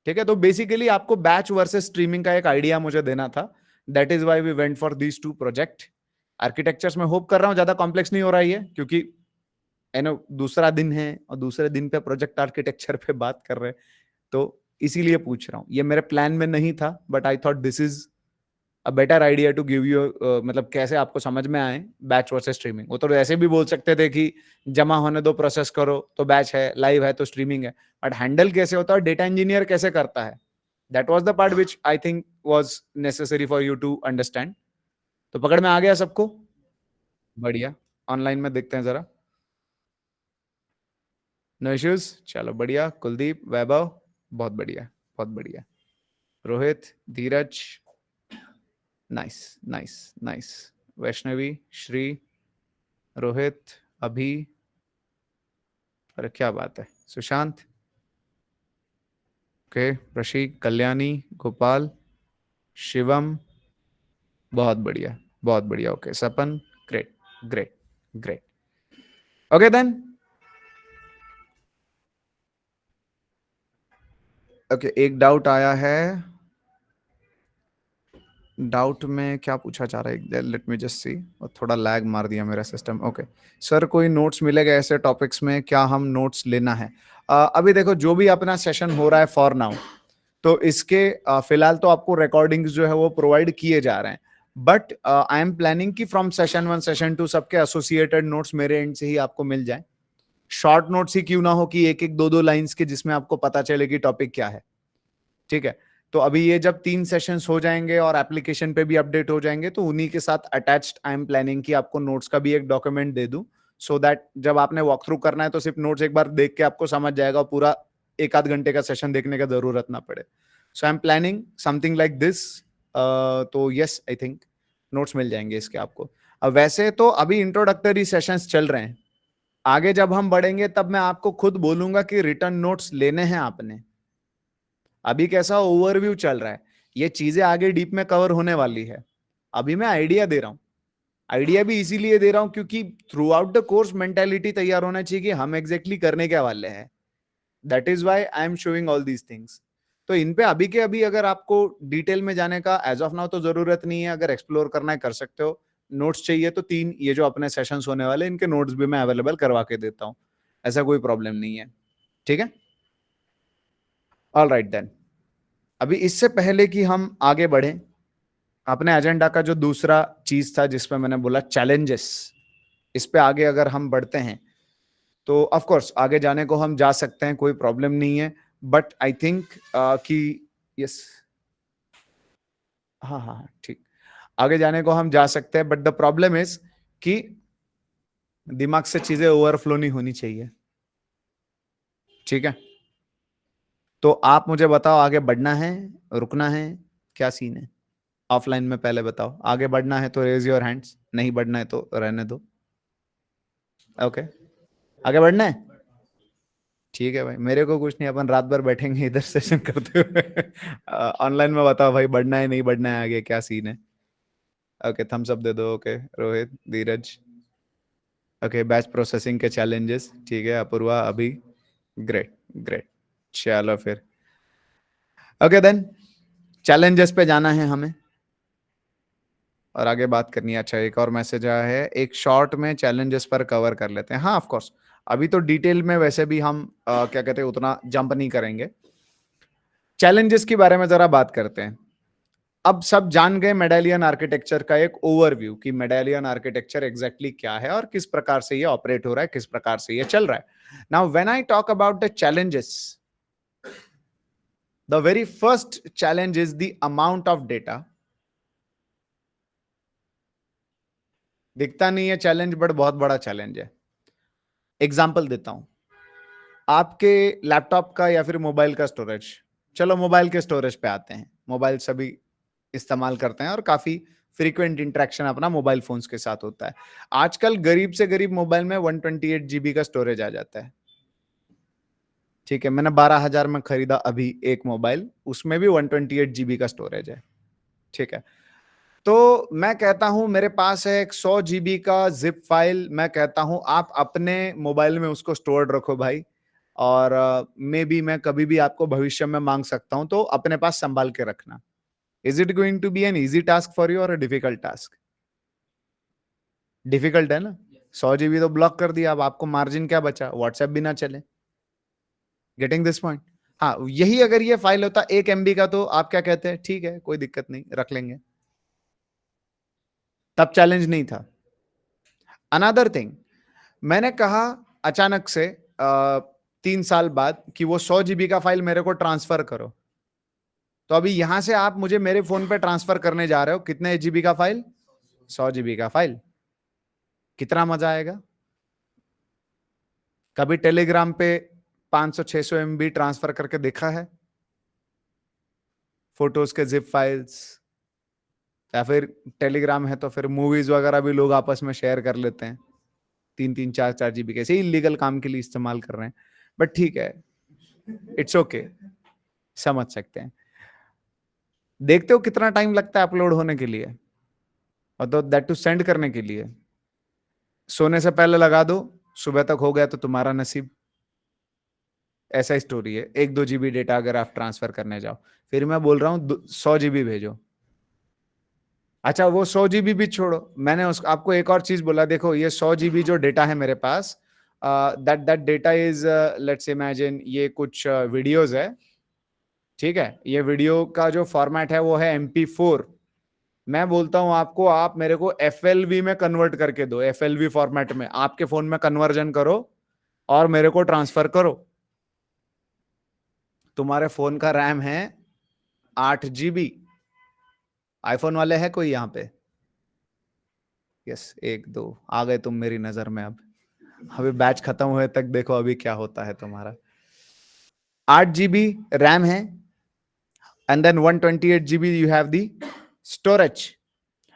ठीक है, तो बेसिकली आपको बैच वर्सेस स्ट्रीमिंग का एक आइडिया मुझे देना था, that is why we went for these two project architectures. में होप कर रहा हूं ज्यादा कॉम्प्लेक्स नहीं हो रहा है, क्योंकि दूसरा दिन है और दूसरे दिन पे प्रोजेक्ट आर्किटेक्चर पे बात कर रहे हैं, तो इसीलिए पूछ रहा हूं। ये मेरे प्लान में नहीं था, but I thought this is a better idea to give you, मतलब कैसे आपको समझ में आए बैच वर्सेस स्ट्रीमिंग। वो तो ऐसे भी बोल सकते थे कि जमा होने दो, प्रोसेस करो तो बैच है, लाइव है तो स्ट्रीमिंग है, बट हैंडल कैसे होता है, डेटा इंजीनियर कैसे करता है, that was the part which I think was necessary for you to understand. तो पकड़ में आ गया सबको? बढ़िया। ऑनलाइन में देखते हैं जरा। नो इश्यूज, चलो बढ़िया। कुलदीप, वैभव, बहुत बढ़िया, बहुत बढ़िया। Rohit, Dheeraj, nice nice nice. Vaishnavi, Shri, Rohit, Abhi, अरे क्या बात है, सुशांत, ओके, प्रशीक, कल्याणी, गोपाल, शिवम, बहुत बढ़िया, बहुत बढ़िया। Okay, Sapan, great great great. Okay then, okay, एक डाउट आया है। डाउट में क्या पूछा जा रहा है, लेट मी जस्ट सी। और थोड़ा लैग मार दिया मेरा सिस्टम। ओके सर, कोई नोट्स मिलेगा ऐसे टॉपिक्स में, क्या हम नोट्स लेना है? अभी देखो, जो भी अपना सेशन हो रहा है फॉर नाउ, तो इसके फिलहाल तो आपको रिकॉर्डिंग्स जो है वो प्रोवाइड किए जा रहे हैं, बट आई एम प्लानिंग कि फ्रॉम सेशन 1 सेशन 2 सबके एसोसिएटेड नोट्स मेरे एंड से ही आपको मिल जाए। शॉर्ट नोट्स ही क्यों ना हो, कि एक एक दो दो लाइंस के, जिसमें आपको पता चले कि टॉपिक क्या है। ठीक है, तो अभी ये जब 3 सेशंस हो जाएंगे और एप्लीकेशन पे भी अपडेट हो जाएंगे, तो उन्हीं के साथ अटैच्ड आई एम प्लानिंग कि आपको नोट्स का भी एक डॉक्यूमेंट दे दूं, सो दैट जब आपने वॉक थ्रू करना है तो सिर्फ नोट्स एक बार देख के आपको समझ जाएगा, पूरा एक आध घंटे का सेशन देखने का जरूरत ना पड़े। So I am planning something like this. तो यस, आई थिंक नोट्स मिल जाएंगे इसके आपको। अब वैसे तो अभी इंट्रोडक्टरी सेशंस चल रहे हैं, आगे जब हम बढ़ेंगे तब मैं आपको खुद बोलूंगा कि रिटर्न नोट्स लेने हैं आपने। अभी कैसा ओवरव्यू चल रहा है, ये चीजें आगे डीप में कवर होने वाली है। अभी मैं आइडिया दे रहा हूं, आइडिया भी इसीलिए दे रहा हूं क्योंकि through out the course mentality तैयार होना चाहिए कि हम एग्जैक्टली करने क्या वाले हैं। That is why I am showing all these things. तो इन पे अभी के अभी अगर आपको डिटेल में जाने का एज ऑफ नाउ तो जरूरत नहीं है, अगर एक्सप्लोर करना है कर सकते हो। नोट्स चाहिए तो 3 ये जो अपने सेशंस होने वाले, इनके नोट्स भी मैं अवेलेबल करवा के देता हूं, ऐसा कोई प्रॉब्लम नहीं है। ठीक है, ऑल राइट देन। अभी इससे पहले कि हम आगे बढ़े, अपने एजेंडा का जो दूसरा चीज था जिसपे मैंने बोला चैलेंजेस, इस पे आगे अगर हम बढ़ते हैं तो ऑफ कोर्स आगे जाने को हम जा सकते हैं, कोई प्रॉब्लम नहीं है, बट आई थिंक कि यस, हाँ हाँ हाँ ठीक, आगे जाने को हम जा सकते हैं, बट द प्रॉब्लम इज कि दिमाग से चीजें ओवरफ्लो नहीं होनी चाहिए। ठीक है, तो आप मुझे बताओ, आगे बढ़ना है, रुकना है, क्या सीन है? ऑफलाइन में पहले बताओ, आगे बढ़ना है तो रेज योर हैंड्स, नहीं बढ़ना है तो रहने दो। ओके, आगे बढ़ना है, ठीक है भाई, मेरे को कुछ नहीं, अपन रात भर बैठेंगे इधर सेशन करते हुए। ऑनलाइन में बताओ भाई, बढ़ना है नहीं बढ़ना है, आगे क्या सीन है? ओके, थम्स अप दे दो। ओके, रोहित, धीरज, ओके, बैच प्रोसेसिंग के चैलेंजेस, ठीक है, अपूर्वा, अभी, ग्रेट ग्रेट। चलो फिर, ओके देन, चैलेंजेस पे जाना है हमें और आगे बात करनी है। अच्छा, एक और मैसेज आया है, एक शॉर्ट में चैलेंजेस पर कवर कर लेते हैं। हाँ ऑफ कोर्स, अभी तो डिटेल में वैसे भी हम क्या कहते हैं उतना जंप नहीं करेंगे। चैलेंजेस के बारे में जरा बात करते हैं। अब सब जान गए मेडालियन आर्किटेक्चर का एक ओवरव्यू, कि मेडालियन आर्किटेक्चर एग्जैक्टली क्या है और किस प्रकार से ये ऑपरेट हो रहा है, किस प्रकार से ये चल रहा है। Now when I talk about the challenges, the very first challenge is the amount of data. दिखता नहीं है चैलेंज, बट बहुत बड़ा चैलेंज है। एग्जाम्पल देता हूं, आपके लैपटॉप का या फिर मोबाइल का स्टोरेज। चलो मोबाइल के स्टोरेज पे आते हैं, मोबाइल सभी इस्तेमाल करते हैं और काफी फ्रीक्वेंट इंटरेक्शन अपना मोबाइल फोन्स के साथ होता है। आजकल गरीब से गरीब मोबाइल में 128 जीबी का स्टोरेज आ जाता है। ठीक है, मैंने 12,000 में खरीदा अभी एक मोबाइल, उसमें भी 128 जीबी का स्टोरेज है। ठीक है, तो मैं कहता हूं मेरे पास है एक 100 जीबी का जिप फाइल, मैं कहता हूं आप अपने मोबाइल में उसको स्टोर्ड रखो भाई, और मे बी मैं कभी भी आपको भविष्य में मांग सकता हूं, तो अपने पास संभाल के रखना। Is it going to be an easy task for you और अ डिफिकल्ट टास्क? डिफिकल्ट है ना? 100 जीबी तो ब्लॉक कर दिया, अब आपको मार्जिन क्या बचा? व्हाट्सएप भी ना चले। Getting this point? हाँ, यही अगर ये फाइल होता 1 MB का, तो आप क्या कहते हैं? ठीक है, कोई दिक्कत नहीं, रख लेंगे, तब चैलेंज नहीं था। अनदर थिंग, मैंने कहा अचानक से 3 साल बाद कि वो 100 जीबी का फाइल मेरे को ट्रांसफर करो। तो अभी यहां से आप मुझे मेरे फोन पे ट्रांसफर करने जा रहे हो कितने जीबी का फाइल? 100 जीबी का फाइल। कितना मजा आएगा? कभी टेलीग्राम पे 500-600 MB ट्रांसफर करके देखा है? फोटोज के जिप फाइल्स, या फिर टेलीग्राम है तो फिर मूवीज वगैरह भी लोग आपस में शेयर कर लेते हैं, 3-3 4-4 जीबी कैसे इलीगल काम के लिए इस्तेमाल कर रहे हैं, बट ठीक है, इट्स ओके, समझ सकते हैं। देखते हो कितना टाइम लगता है अपलोड होने के लिए, और तो दैट टू सेंड करने के लिए। सोने से पहले लगा दो, सुबह तक हो गया तो तुम्हारा नसीब। ऐसा स्टोरी है। 1-2 GB डेटा अगर आप ट्रांसफर करने जाओ, फिर मैं बोल रहा हूँ 100 GB भेजो। अच्छा, वो 100 GB भी छोड़ो, मैंने आपको एक और चीज बोला, देखो ये 100 GB जो डेटा है मेरे पास, that that data is, let's imagine ये कुछ वीडियोस है, ठीक है, ये वीडियो का जो फॉर्मेट है वो है MP4। मैं बोलता हूं आपको, आप मेरे को FLV में कन्वर्ट करके दो, FLV फॉर्मेट में आपके फोन में कन्वर्जन करो और मेरे को ट्रांसफर करो। तुम्हारे फोन का रैम है 8 GB। आईफोन वाले हैं कोई यहाँ पे? यस, 1-2 आ गए तुम मेरी नजर में। अब अभी बैच खत्म हुए तक देखो अभी क्या होता है तुम्हारा। 8 GB रैम है, and then 128 GB you have the storage.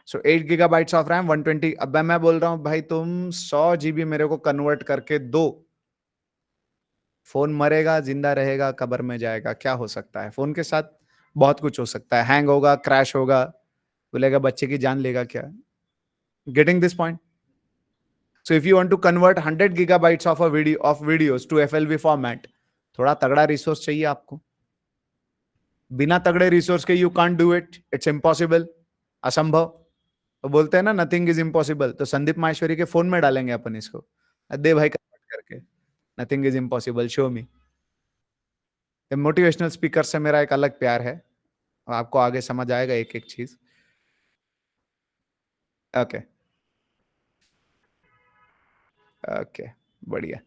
So 8 GB of RAM, 120। अब मैं बोल रहा हूं भाई तुम 100 GB मेरे को कन्वर्ट करके दो। फोन मरेगा, जिंदा रहेगा, कब्र में जाएगा, क्या हो सकता है फोन के साथ? बहुत कुछ हो सकता है, हैंग होगा, क्रैश होगा, बोलेगा बच्चे की जान लेगा क्या? Getting this point? So if you want to convert 100 GB of a video of videos to FLV format, थोड़ा तगड़ा रिसोर्स चाहिए आपको। बिना तगड़े रिसोर्स के you can't do it, it's impossible, असंभव। तो बोलते हैं ना नथिंग इज इम्पॉसिबल, तो संदीप माहेश्वरी के फोन में डालेंगे अपन इसको, दे भाई कन्वर्ट करके, nothing is impossible, show me. Motivational speaker से मेरा एक अलग प्यार है, आपको आगे समझ आएगा एक एक चीज। ओके ओके, बढ़िया।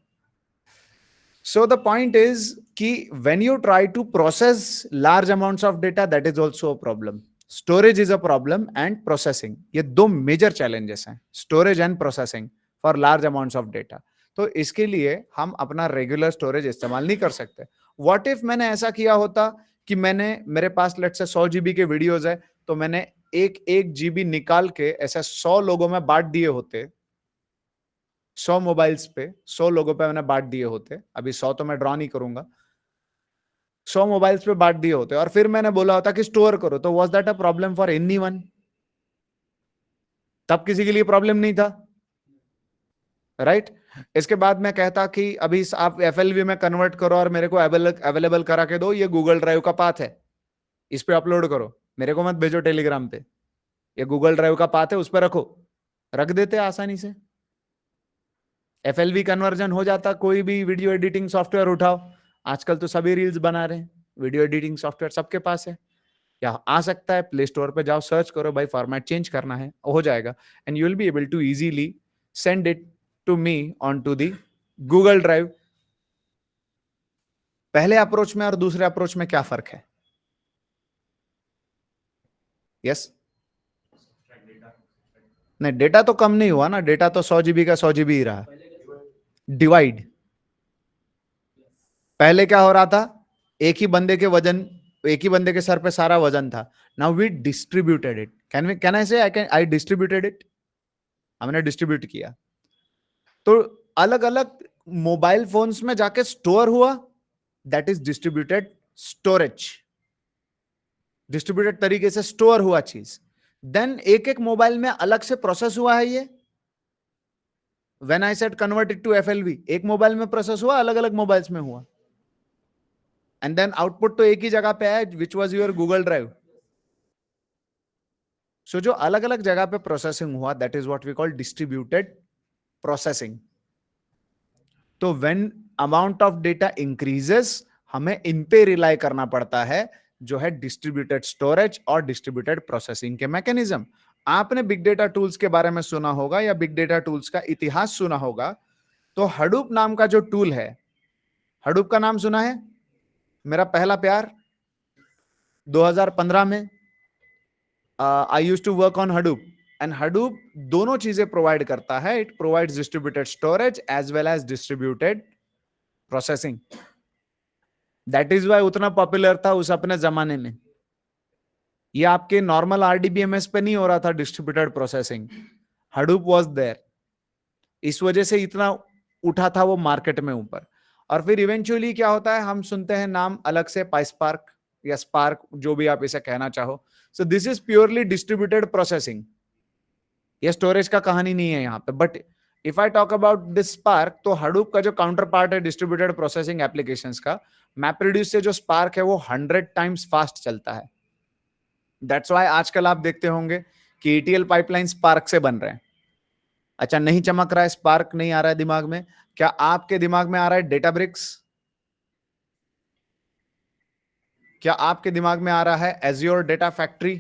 So the point is कि when you try to process large amounts of data, that is also a problem. Storage is a problem and processing, ये दो major challenges हैं, storage and processing for large amounts of data. तो इसके लिए हम अपना regular storage इस्तेमाल नहीं कर सकते। What if मैंने ऐसा किया होता कि मैंने, मेरे पास let's say 100 GB के वीडियोस है, तो मैंने एक एक GB निकाल के ऐसे 100 लोगों में बांट दिए होते, 100 मोबाइल्स पे 100 लोगों पे मैंने बांट दिए होते। अभी 100 तो मैं ड्रॉ नहीं करूंगा, 100 मोबाइल्स पे बांट दिए होते, और फिर मैंने बोला होता कि स्टोर करो, तो was that a problem for anyone? तब किसी के लिए प्रॉब्लम नहीं था, राइट? इसके बाद मैं कहता कि अभी आप FLV में कन्वर्ट करो और मेरे को अवेलेबल करा के दो, ये गूगल ड्राइव का पाथ है, इस पे अपलोड करो, मेरे को मत भेजो टेलीग्राम पे, ये गूगल ड्राइव का पाथ है, उस पर रखो। रख देते आसानी से, FLV कन्वर्जन हो जाता। कोई भी वीडियो एडिटिंग सॉफ्टवेयर उठाओ, आजकल तो सभी रील्स बना रहे हैं, वीडियो एडिटिंग सॉफ्टवेयर सबके पास है, या आ सकता है, प्ले स्टोर पे जाओ, सर्च करो भाई फॉर्मेट चेंज करना है, हो जाएगा, and you will be able to easily send it to me on to the Google drive. पहले अप्रोच में और दूसरे अप्रोच में क्या फर्क है? यस? नहीं, डेटा तो कम नहीं हुआ ना, डेटा तो 100 GB का 100 GB ही रहा। डिवाइड, पहले क्या हो रहा था, एक ही बंदे के वजन, एक ही बंदे के सर पे सारा वजन था। Now we distributed it, can I say I distributed it, हमने डिस्ट्रीब्यूट किया। तो अलग अलग मोबाइल फोन्स में जाके स्टोर हुआ, that is distributed storage, distributed तरीके से स्टोर हुआ चीज। देन एक एक मोबाइल में अलग से प्रोसेस हुआ है ये। When I said convert it to FLV, एक मोबाइल में प्रोसेस हुआ, अलग अलग मोबाइल्स में हुआ, एंड देन आउटपुट तो एक ही जगह पे आया, which was your Google Drive. So जो अलग अलग जगह पे प्रोसेसिंग हुआ, that is what we call distributed processing. तो when amount of data increases, हमें इन पे रिलाई करना पड़ता है, जो है डिस्ट्रीब्यूटेड स्टोरेज और डिस्ट्रीब्यूटेड प्रोसेसिंग के मैकेनिज्म। आपने बिग डेटा टूल्स के बारे में सुना होगा या बिग डेटा टूल्स का इतिहास सुना होगा। तो हडूप नाम का जो टूल है, हडूप का नाम सुना है? मेरा पहला प्यार 2015 में I used to work on Hadoop, and Hadoop दोनों चीजें प्रोवाइड करता है। It provides distributed storage as well as distributed processing. That is why उतना पॉपुलर था उस अपने जमाने में। ये आपके नॉर्मल आरडीबीएमएस पे नहीं हो रहा था distributed processing, Hadoop was there. इस वजह से इतना उठा था वो मार्केट में ऊपर। और फिर इवेंचुअली क्या होता है, हम सुनते हैं नाम अलग से, पाइस्पार्क या स्पार्क, जो भी आप इसे कहना चाहो। So this is purely distributed processing. ये स्टोरेज का कहानी नहीं है यहाँ पे। But if I talk about this spark, तो हडूप का जो काउंटर पार्ट है डिस्ट्रीब्यूटेड प्रोसेसिंग एप्लीकेशंस का, मैप्रेड्यूस से जो स्पार्क है वो 100 टाइम्स फास्ट चलता है। दैट्स वाई आजकल आप देखते होंगे कि ETL पाइपलाइन स्पार्क से बन रहे हैं। अच्छा, नहीं चमक रहा है, स्पार्क नहीं आ रहा है दिमाग में, क्या आपके दिमाग में आ रहा है डेटाब्रिक्स? क्या आपके दिमाग में आ रहा है एज्योर डेटा फैक्ट्री?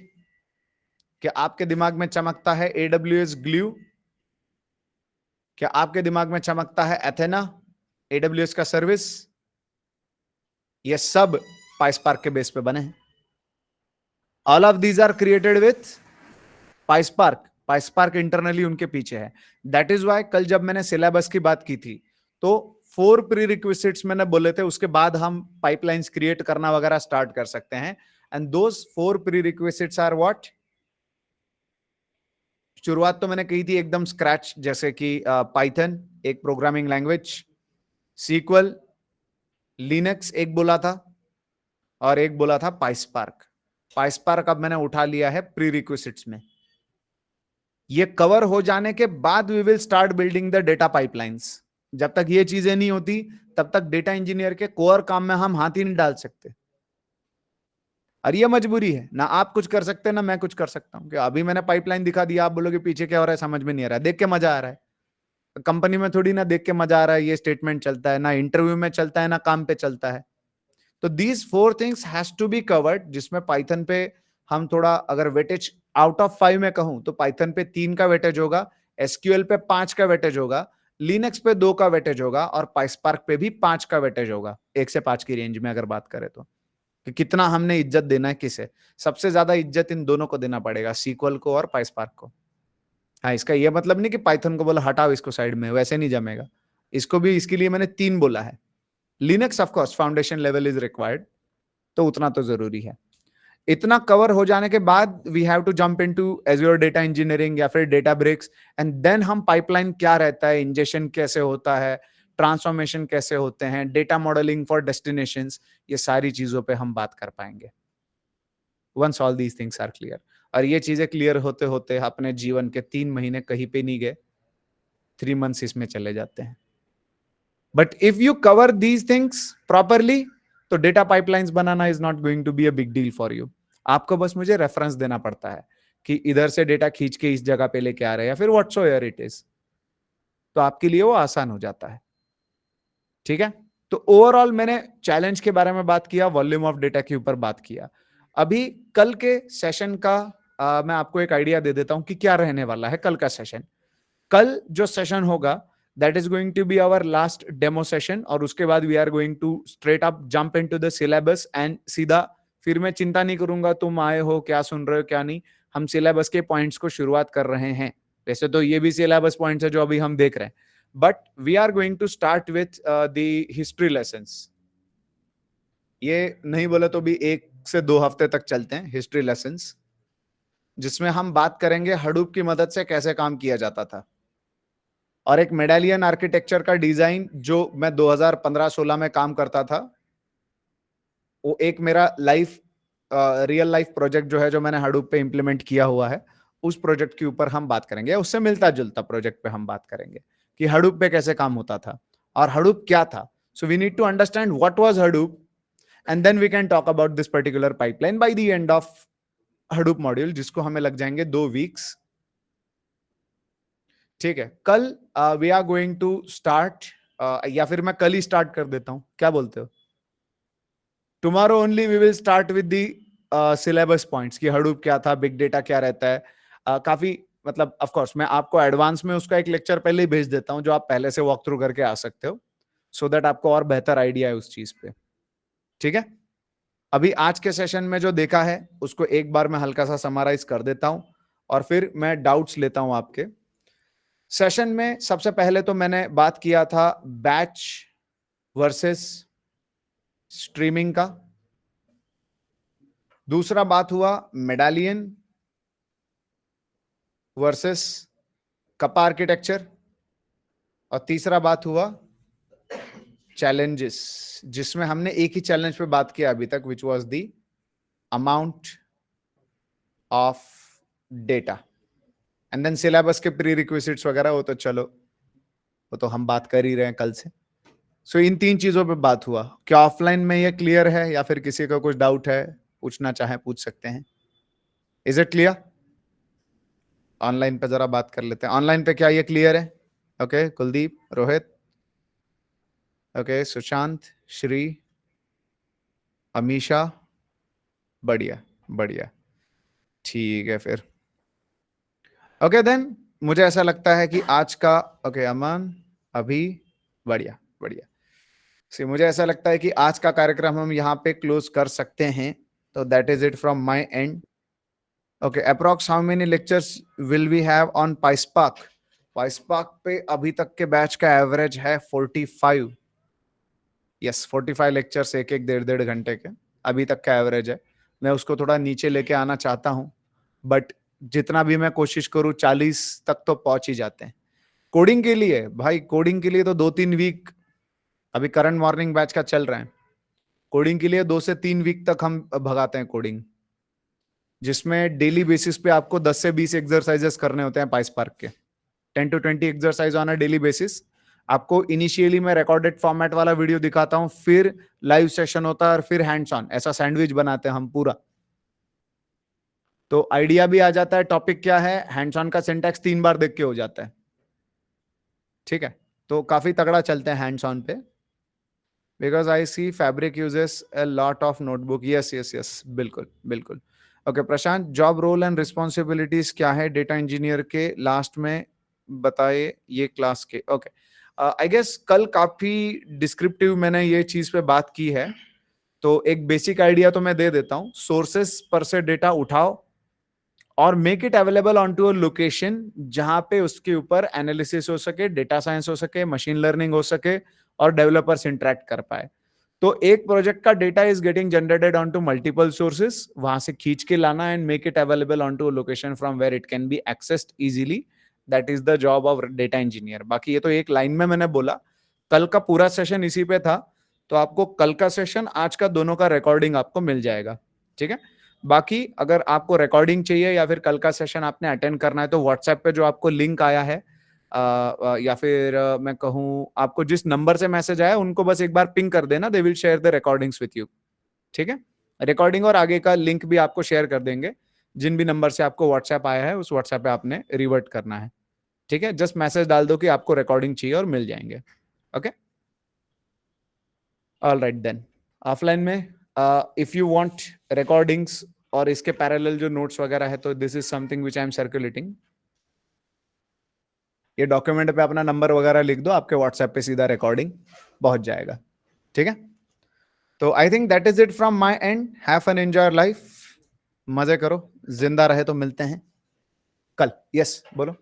क्या आपके दिमाग में चमकता है AWS ग्लू? क्या आपके दिमाग में चमकता है एथेना, AWS का सर्विस? ये सब पाइस्पार्क के बेस पे बने हैं। All of these are created with PySpark. PySpark internally उनके पीछे है। दैट इज वाई कल जब मैंने सिलेबस की बात की थी, तो 4 प्री रिक्विजिट्स मैंने बोले थे, उसके बाद हम पाइपलाइंस क्रिएट करना वगैरह स्टार्ट कर सकते हैं। And those 4 prerequisites are what? शुरुआत तो मैंने कही थी एकदम स्क्रैच, जैसे कि पाइथन एक प्रोग्रामिंग लैंग्वेज, सीक्वल, लिनक्स एक बोला था, और एक बोला था पाइस्पार्क। पाइस्पार्क अब मैंने उठा लिया है प्री रिक्विजिट्स में। ये कवर हो जाने के बाद we will start building the data pipelines. जब तक ये चीजें नहीं होती, तब तक डेटा इंजीनियर के कोर काम में हम हाथ ही नहीं डाल सकते। और ये मजबूरी है, ना आप कुछ कर सकते ना मैं कुछ कर सकता हूं। कि अभी मैंने पाइपलाइन दिखा दिया, आप बोलोगे पीछे क्या हो रहा है, समझ में नहीं आ रहा है, देख के मजा आ रहा है। कंपनी में थोड़ी ना देख के मजा आ रहा है ये स्टेटमेंट चलता है, ना इंटरव्यू में चलता है, ना काम पे चलता है। तो these 4 things has to be covered, जिसमें पाइथन पे हम थोड़ा, अगर वेटेज आउट ऑफ 5 में कहूं, तो पाइथन पे 3 का वेटेज होगा, एसक्यूएल पे 5 का वेटेज होगा, लिनक्स पे 2 का वेटेज होगा, और पाइस्पार्क पे भी 5 का वेटेज होगा, 1 से 5 की रेंज में अगर बात करें तो। कि कितना हमने इज्जत देना है किसे। सबसे ज्यादा इज्जत इन दोनों को देना पड़ेगा, सीक्वल को और पाइस्पार्क को। हाँ, इसका यह मतलब नहीं कि पाइथन को बोला हटाओ इसको साइड में, वैसे नहीं जमेगा। इसको भी, इसके लिए मैंने 3 बोला है। Linux of course foundation level is required, तो उतना तो जरूरी है। इतना कवर हो जाने के बाद we have to jump into Azure data engineering या फिर डेटाब्रिक्स, एंड देन हम पाइपलाइन क्या रहता है, इंजेक्शन कैसे होता है, ट्रांसफॉर्मेशन कैसे होते हैं, डेटा मॉडलिंग फॉर डेस्टिनेशंस, ये सारी चीजों पे हम बात कर पाएंगे once all these things are clear. और ये चीजें क्लियर होते होते अपने जीवन के 3 महीने कहीं पे नहीं गए, 3 मंथ्स इसमें चले जाते हैं। But if you cover these things properly, तो डेटा पाइपलाइंस बनाना is not going to be a big deal for you. आपको बस मुझे रेफरेंस देना पड़ता है कि इधर से डेटा खींच के इस जगह पे लेके आ रहे हैं, या फिर व्हाट्सोएवर इट इज, तो आपके लिए वो आसान हो जाता है। ठीक है, तो ओवरऑल मैंने चैलेंज के बारे में बात किया, वॉल्यूम ऑफ डेटा के ऊपर बात किया। अभी कल के सेशन का मैं आपको एक आइडिया दे देता हूं कि क्या रहने वाला है कल का सेशन। कल जो सेशन होगा, that is going to be our last demo session, और उसके बाद we are going to straight up jump into the syllabus, and सीधा फिर मैं चिंता नहीं करूंगा तुम आए हो क्या सुन रहे हो क्या नहीं। हम सिलेबस के पॉइंट्स को शुरुआत कर रहे हैं। वैसे तो ये भी सिलेबस पॉइंट्स है जो अभी हम देख रहे हैं, but we are going to start with the history lessons. ये नहीं बोले तो भी 1 से 2 हफ्ते तक चलते हैं हिस्ट्री लेसन्स, जिसमें हम बात करेंगे हडूप की मदद से कैसे काम किया जाता था, और एक मेडालियन आर्किटेक्चर का डिजाइन जो मैं 2015-16 में काम करता था, वो एक मेरा लाइफ रियल लाइफ प्रोजेक्ट जो है जो मैंने हडूप पे इंप्लीमेंट किया हुआ है उस प्रोजेक्ट के ऊपर हम बात करेंगे, उससे मिलता जुलता प्रोजेक्ट पे हम बात करेंगे कि हडूप पे कैसे काम होता था और हडूप क्या था. So we need to understand what was Hadoop and then we can talk about this particular pipeline by the end of Hadoop module, जिसको हमें लग जाएंगे 2 वीक्स. ठीक है, कल we are going to start, या फिर मैं कल ही स्टार्ट कर देता हूं, क्या बोलते हो? Tomorrow only we will start with the syllabus points कि हडूप क्या था, बिग डेटा क्या रहता है. काफी मतलब ऑफ कोर्स मैं आपको एडवांस में उसका एक लेक्चर पहले ही भेज देता हूं जो आप पहले से वॉक थ्रू करके आ सकते हो, सो दैट आपको और बेहतर आइडिया है उस चीज पे. ठीक है, अभी आज के सेशन में जो देखा है उसको एक बार मैं हल्का सा समराइज कर देता हूं और फिर मैं डाउट्स लेता हूं आपके. सेशन में सबसे पहले तो मैंने बात किया था बैच वर्सेस स्ट्रीमिंग का. दूसरा बात हुआ मेडालियन वर्सेस कप आर्किटेक्चर. और तीसरा बात हुआ चैलेंजेस, जिसमें हमने एक ही चैलेंज पे बात किया अभी तक, which was the amount of data. And then syllabus के प्री रिक्विजिट्स वगैरह वो तो चलो वो तो हम बात कर ही रहे हैं कल से. सो इन 3 चीजों पे बात हुआ. क्या ऑफलाइन में ये क्लियर है या फिर किसी का कुछ डाउट है, पूछना चाहे पूछ सकते हैं? Is it clear? ऑनलाइन पे जरा बात कर लेते हैं. ऑनलाइन पे क्या ये क्लियर है? ओके, कुलदीप, रोहित, ओके, सुशांत, श्री, अमीशा, बढ़िया बढ़िया, ठीक है फिर. ओके देन मुझे ऐसा लगता है कि आज का, ओके अमन, अभी, बढ़िया बढ़िया. सी मुझे ऐसा लगता है कि आज का कार्यक्रम हम यहाँ पे क्लोज कर सकते हैं. तो that is it from my end. Okay, approx how many lectures will we have on PySpark? PySpark पे अभी तक के बैच का एवरेज है 45. यस, 45 लेक्चर्स, एक एक 1.5 घंटे के अभी तक का एवरेज है. मैं उसको थोड़ा नीचे लेके आना चाहता हूँ, बट जितना भी मैं कोशिश करूँ 40 तक तो पहुंच ही जाते हैं. कोडिंग के लिए भाई, कोडिंग के लिए तो 2-3 वीक अभी करंट मॉर्निंग बैच का चल रहा है. कोडिंग के लिए 2 से 3 वीक तक हम भगाते हैं कोडिंग, जिसमें डेली बेसिस पे आपको 10 से 20 एक्सरसाइजेस करने होते हैं पाइस्पार्क के. 10 to 20 exercise on a daily basis. आपको इनिशियली मैं रिकॉर्डेड फॉर्मेट वाला वीडियो दिखाता हूं, फिर लाइव सेशन होता है और फिर हैंड्स ऑन. ऐसा सैंडविच बनाते हैं हम पूरा, तो आइडिया भी आ जाता है टॉपिक क्या है. हैंड्स ऑन का सिंटैक्स 3 बार देख के हो जाता है. ठीक है, तो काफी तगड़ा चलते हैं हैंड्स ऑन पे. Because I see fabric uses a lot of notebook. Yes yes yes, बिल्कुल बिल्कुल. Okay Prashant, job role and responsibilities क्या है डेटा इंजीनियर के, लास्ट में बताए ये क्लास के. ओके, आई गेस कल काफी डिस्क्रिप्टिव मैंने ये चीज पे बात की है, तो एक बेसिक आइडिया तो मैं दे देता हूं. सोर्सेस पर से डेटा उठाओ और make it available on to a location जहां पे उसके ऊपर एनालिसिस हो सके, डेटा साइंस हो सके, मशीन लर्निंग हो सके और डेवलपर्स इंटरेक्ट कर पाए. तो एक प्रोजेक्ट का data is getting generated on to multiple sources, वहां से खींच के लाना and make it available on to location from where it can be accessed easily. That is the job of data engineer. बाकी ये तो एक लाइन में मैंने बोला. कल का पूरा सेशन इसी पे था, तो आपको कल का सेशन आज का दोनों का रिकॉर्डिंग आपको मिल जाएगा. ठीक है, बाकी अगर आपको रिकॉर्डिंग चाहिए या फिर कल का सेशन आपने अटेंड करना है तो व्हाट्सएप पे जो आपको लिंक आया है, या फिर मैं कहूँ आपको जिस नंबर से मैसेज आया उनको बस एक बार पिंग कर देना, they will share the recordings with you. ठीक है, रिकॉर्डिंग और आगे का लिंक भी आपको शेयर कर देंगे. जिन भी नंबर से आपको व्हाट्सएप आया है उस व्हाट्सएप पे आपने रिवर्ट करना है. ठीक है, जस्ट मैसेज डाल दो कि आपको रिकॉर्डिंग चाहिए और मिल जाएंगे. Okay, all right then. Offline में इफ यू वांट रिकॉर्डिंग्स और इसके पैरेलल जो नोट्स वगैरह है, तो this is something which I am circulating. ये डॉक्यूमेंट पे अपना नंबर वगैरह लिख दो, आपके व्हाट्सएप पे सीधा रिकॉर्डिंग पहुंच जाएगा. ठीक है, तो I think that is it from my end. Have fun, enjoy life, मजे करो, जिंदा रहे तो मिलते हैं कल. यस बोलो.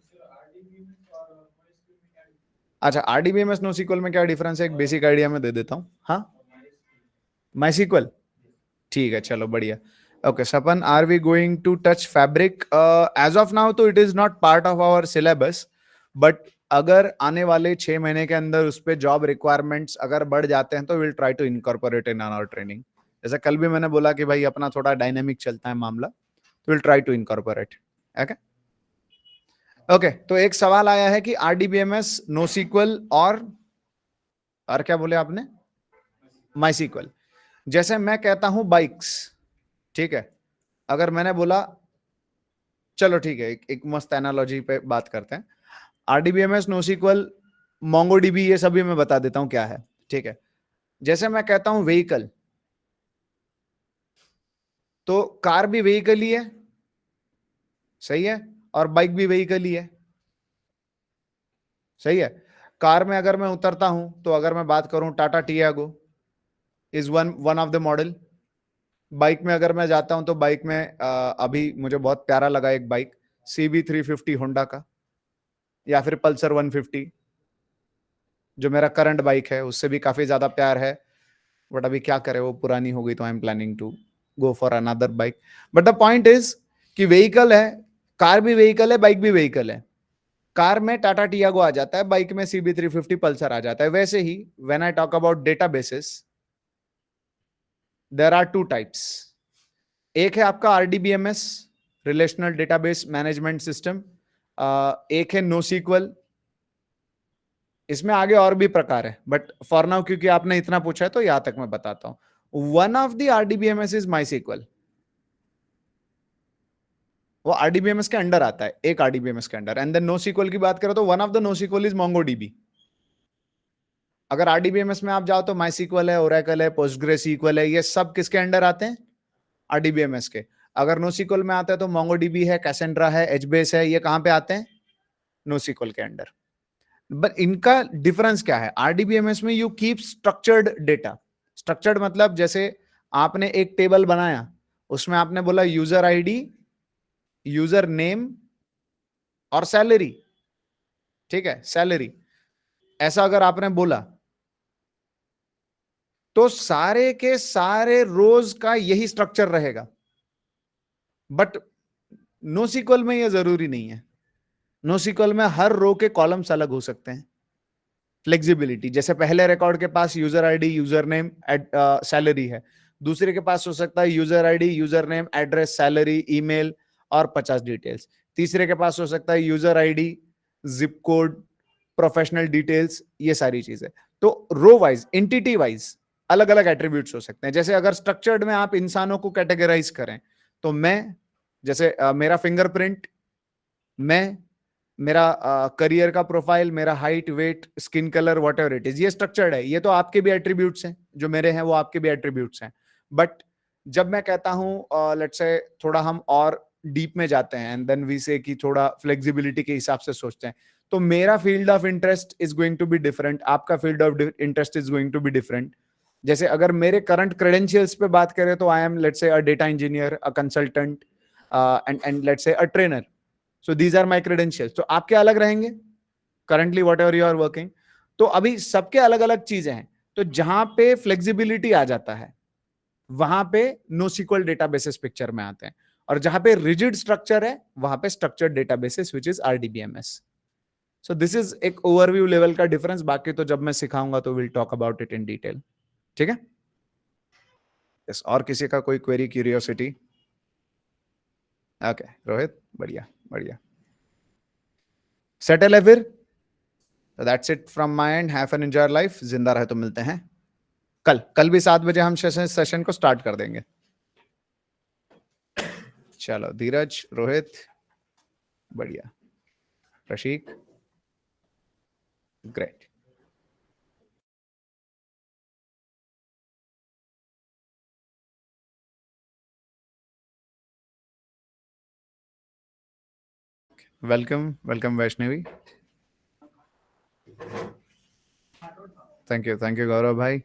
अच्छा, आरडीबीएमएस नोसीक्वल में क्या डिफरेंस है, एक बेसिक आइडिया में दे देता हूँ. हाँ, माइसीक्वल, ठीक है, चलो बढ़िया. Okay Sapan, are we going to touch fabric? As of now तो it is not part of our syllabus, but अगर आने वाले 6 महीने के अंदर उस पर जॉब रिक्वायरमेंट्स अगर बढ़ जाते हैं तो will try to incorporate in our training. जैसे कल भी मैंने बोला कि भाई अपना थोड़ा डायनेमिक चलता है मामला, तो will try to incorporate. Okay, तो एक सवाल आया है कि आरडीबीएमएस, नोसीक्वल और क्या बोले आपने, माइसीक्वल। जैसे मैं कहता हूं बाइक्स, ठीक है, अगर मैंने बोला, चलो ठीक है, एक मस्त एनालॉजी पे बात करते हैं। आरडीबीएमएस, नोसीक्वल, मोंगोडीबी, ये सभी मैं बता देता हूं क्या है, ठीक है। जैसे मैं कहता हूं व्हीकल, तो कार भी व्हीकल ही है, सही है, और बाइक भी व्हीकल ही है, सही है। कार में अगर मैं उतरता हूं, तो अगर मैं बात करूं Tata Tiago is one of the model. Bike में अगर मैं जाता हूं, तो बाइक में अभी मुझे बहुत प्यारा लगा एक बाइक, CB350 होंडा का, या फिर पल्सर 150, जो मेरा करंट बाइक है, उससे भी काफी ज्यादा प्यार है। बट अभी क्या करे, वो पुरानी हो गई, तो I am planning to go for another bike. But the point is कि व्हीकल है, कार भी व्हीकल है, बाइक भी व्हीकल है। कार में टाटा टियागो आ जाता है, बाइक में CB350 पल्सर आ जाता है। वैसे ही when I talk about databases, there are two types. एक है आपका RDBMS, relational database management system, एक है नोसीक्वल। इसमें आगे और भी प्रकार है, बट फॉर नाउ क्योंकि आपने इतना पूछा है, तो यहां तक मैं बताता हूं। One of the RDBMS is MySQL. वो आरडीबीएमएस के अंडर आता है, एक आरडीबीएमएस के अंडर। एंड देन नोसीक्वल की बात करें, तो one of the NoSQL is MongoDB. अगर आरडीबीएमएस में आप जाओ, तो माइसीक्वल है, ओरेकल है, पोस्टग्रेसक्यूएल है, ये सब किसके अंडर आते हैं, आरडीबीएमएस के। अगर नोसीक्वल में आते हैं, तो मोंगोडीबी है, कैसेंड्रा है, एचबेस है, ये कहां पे आते हैं, नोसीक्वल के अंडर। बट इनका डिफरेंस क्या है, आरडीबीएमएस में you keep structured data. Structured मतलब जैसे आपने एक टेबल बनाया, उसमें आपने बोला यूजर आईडी, यूजर नेम और सैलरी, ठीक है, सैलरी, ऐसा अगर आपने बोला, तो सारे के सारे रोज का यही स्ट्रक्चर रहेगा। बट नोसीक्वल में यह जरूरी नहीं है। नोसीक्वल में हर रो के कॉलम्स अलग हो सकते हैं। फ्लेक्सिबिलिटी, जैसे पहले रिकॉर्ड के पास user ID, user name, salary है, दूसरे के पास हो सकता है user ID, user name, address, salary, email और 50 डिटेल्स। तीसरे के पास हो सकता है user ID, zip code, professional details, ये सारी चीजें। तो रो वाइज, एंटिटी वाइज अलग अलग एट्रीब्यूट्स हो सकते हैं। जैसे अगर स्ट्रक्चर्ड में आप इंसानों को कैटेगराइज करें, तो मैं, जैसे मेरा फिंगरप्रिंट, मैं, मेरा करियर का प्रोफाइल, मेरा height, weight, skin colour, whatever it is, ये स्ट्रक्चर्ड है। ये तो आपके भी एट्रीब्यूट्स हैं, जो मेरे हैं वो आपके भी एट्रीब्यूट्स हैं। बट जब मैं कहता हूं, लेट्स से थोड़ा हम और डीप में जाते हैं, एंड देन वी से कि थोड़ा फ्लेक्सिबिलिटी के हिसाब से सोचते हैं, तो मेरा field of interest is going to be different, आपका field of interest is going to be different. जैसे अगर मेरे करंट क्रेडेंशियल्स पे बात करें, तो I am, let's say, a data engineer, a consultant, and let's say a trainer. So these are my credentials. तो आपके अलग रहेंगे, currently whatever you are working. तो अभी सबके अलग अलग चीजें हैं। तो जहां पे फ्लेक्सिबिलिटी आ जाता है, वहां पे नोसीक्वल डेटाबेसेस पिक्चर में आते हैं, और जहां पे रिजिड स्ट्रक्चर है, वहां पे structured databases which is RDBMS. So this is एक ओवरव्यू लेवल का डिफरेंस। बाकी तो जब मैं सिखाऊंगा, तो will talk about it in detail, ठीक है। yes, और किसी का कोई क्वेरी, क्यूरियोसिटी? ओके रोहित, बढ़िया बढ़िया, सेटल है फिर। That's it from my end, have an enjoy life. जिंदा रहे तो मिलते हैं कल भी 7 बजे हम सेशन को स्टार्ट कर देंगे। चलो धीरज, रोहित, बढ़िया, Prashik, great. Welcome welcome Vaishnavi. Thank you Gaurav भाई।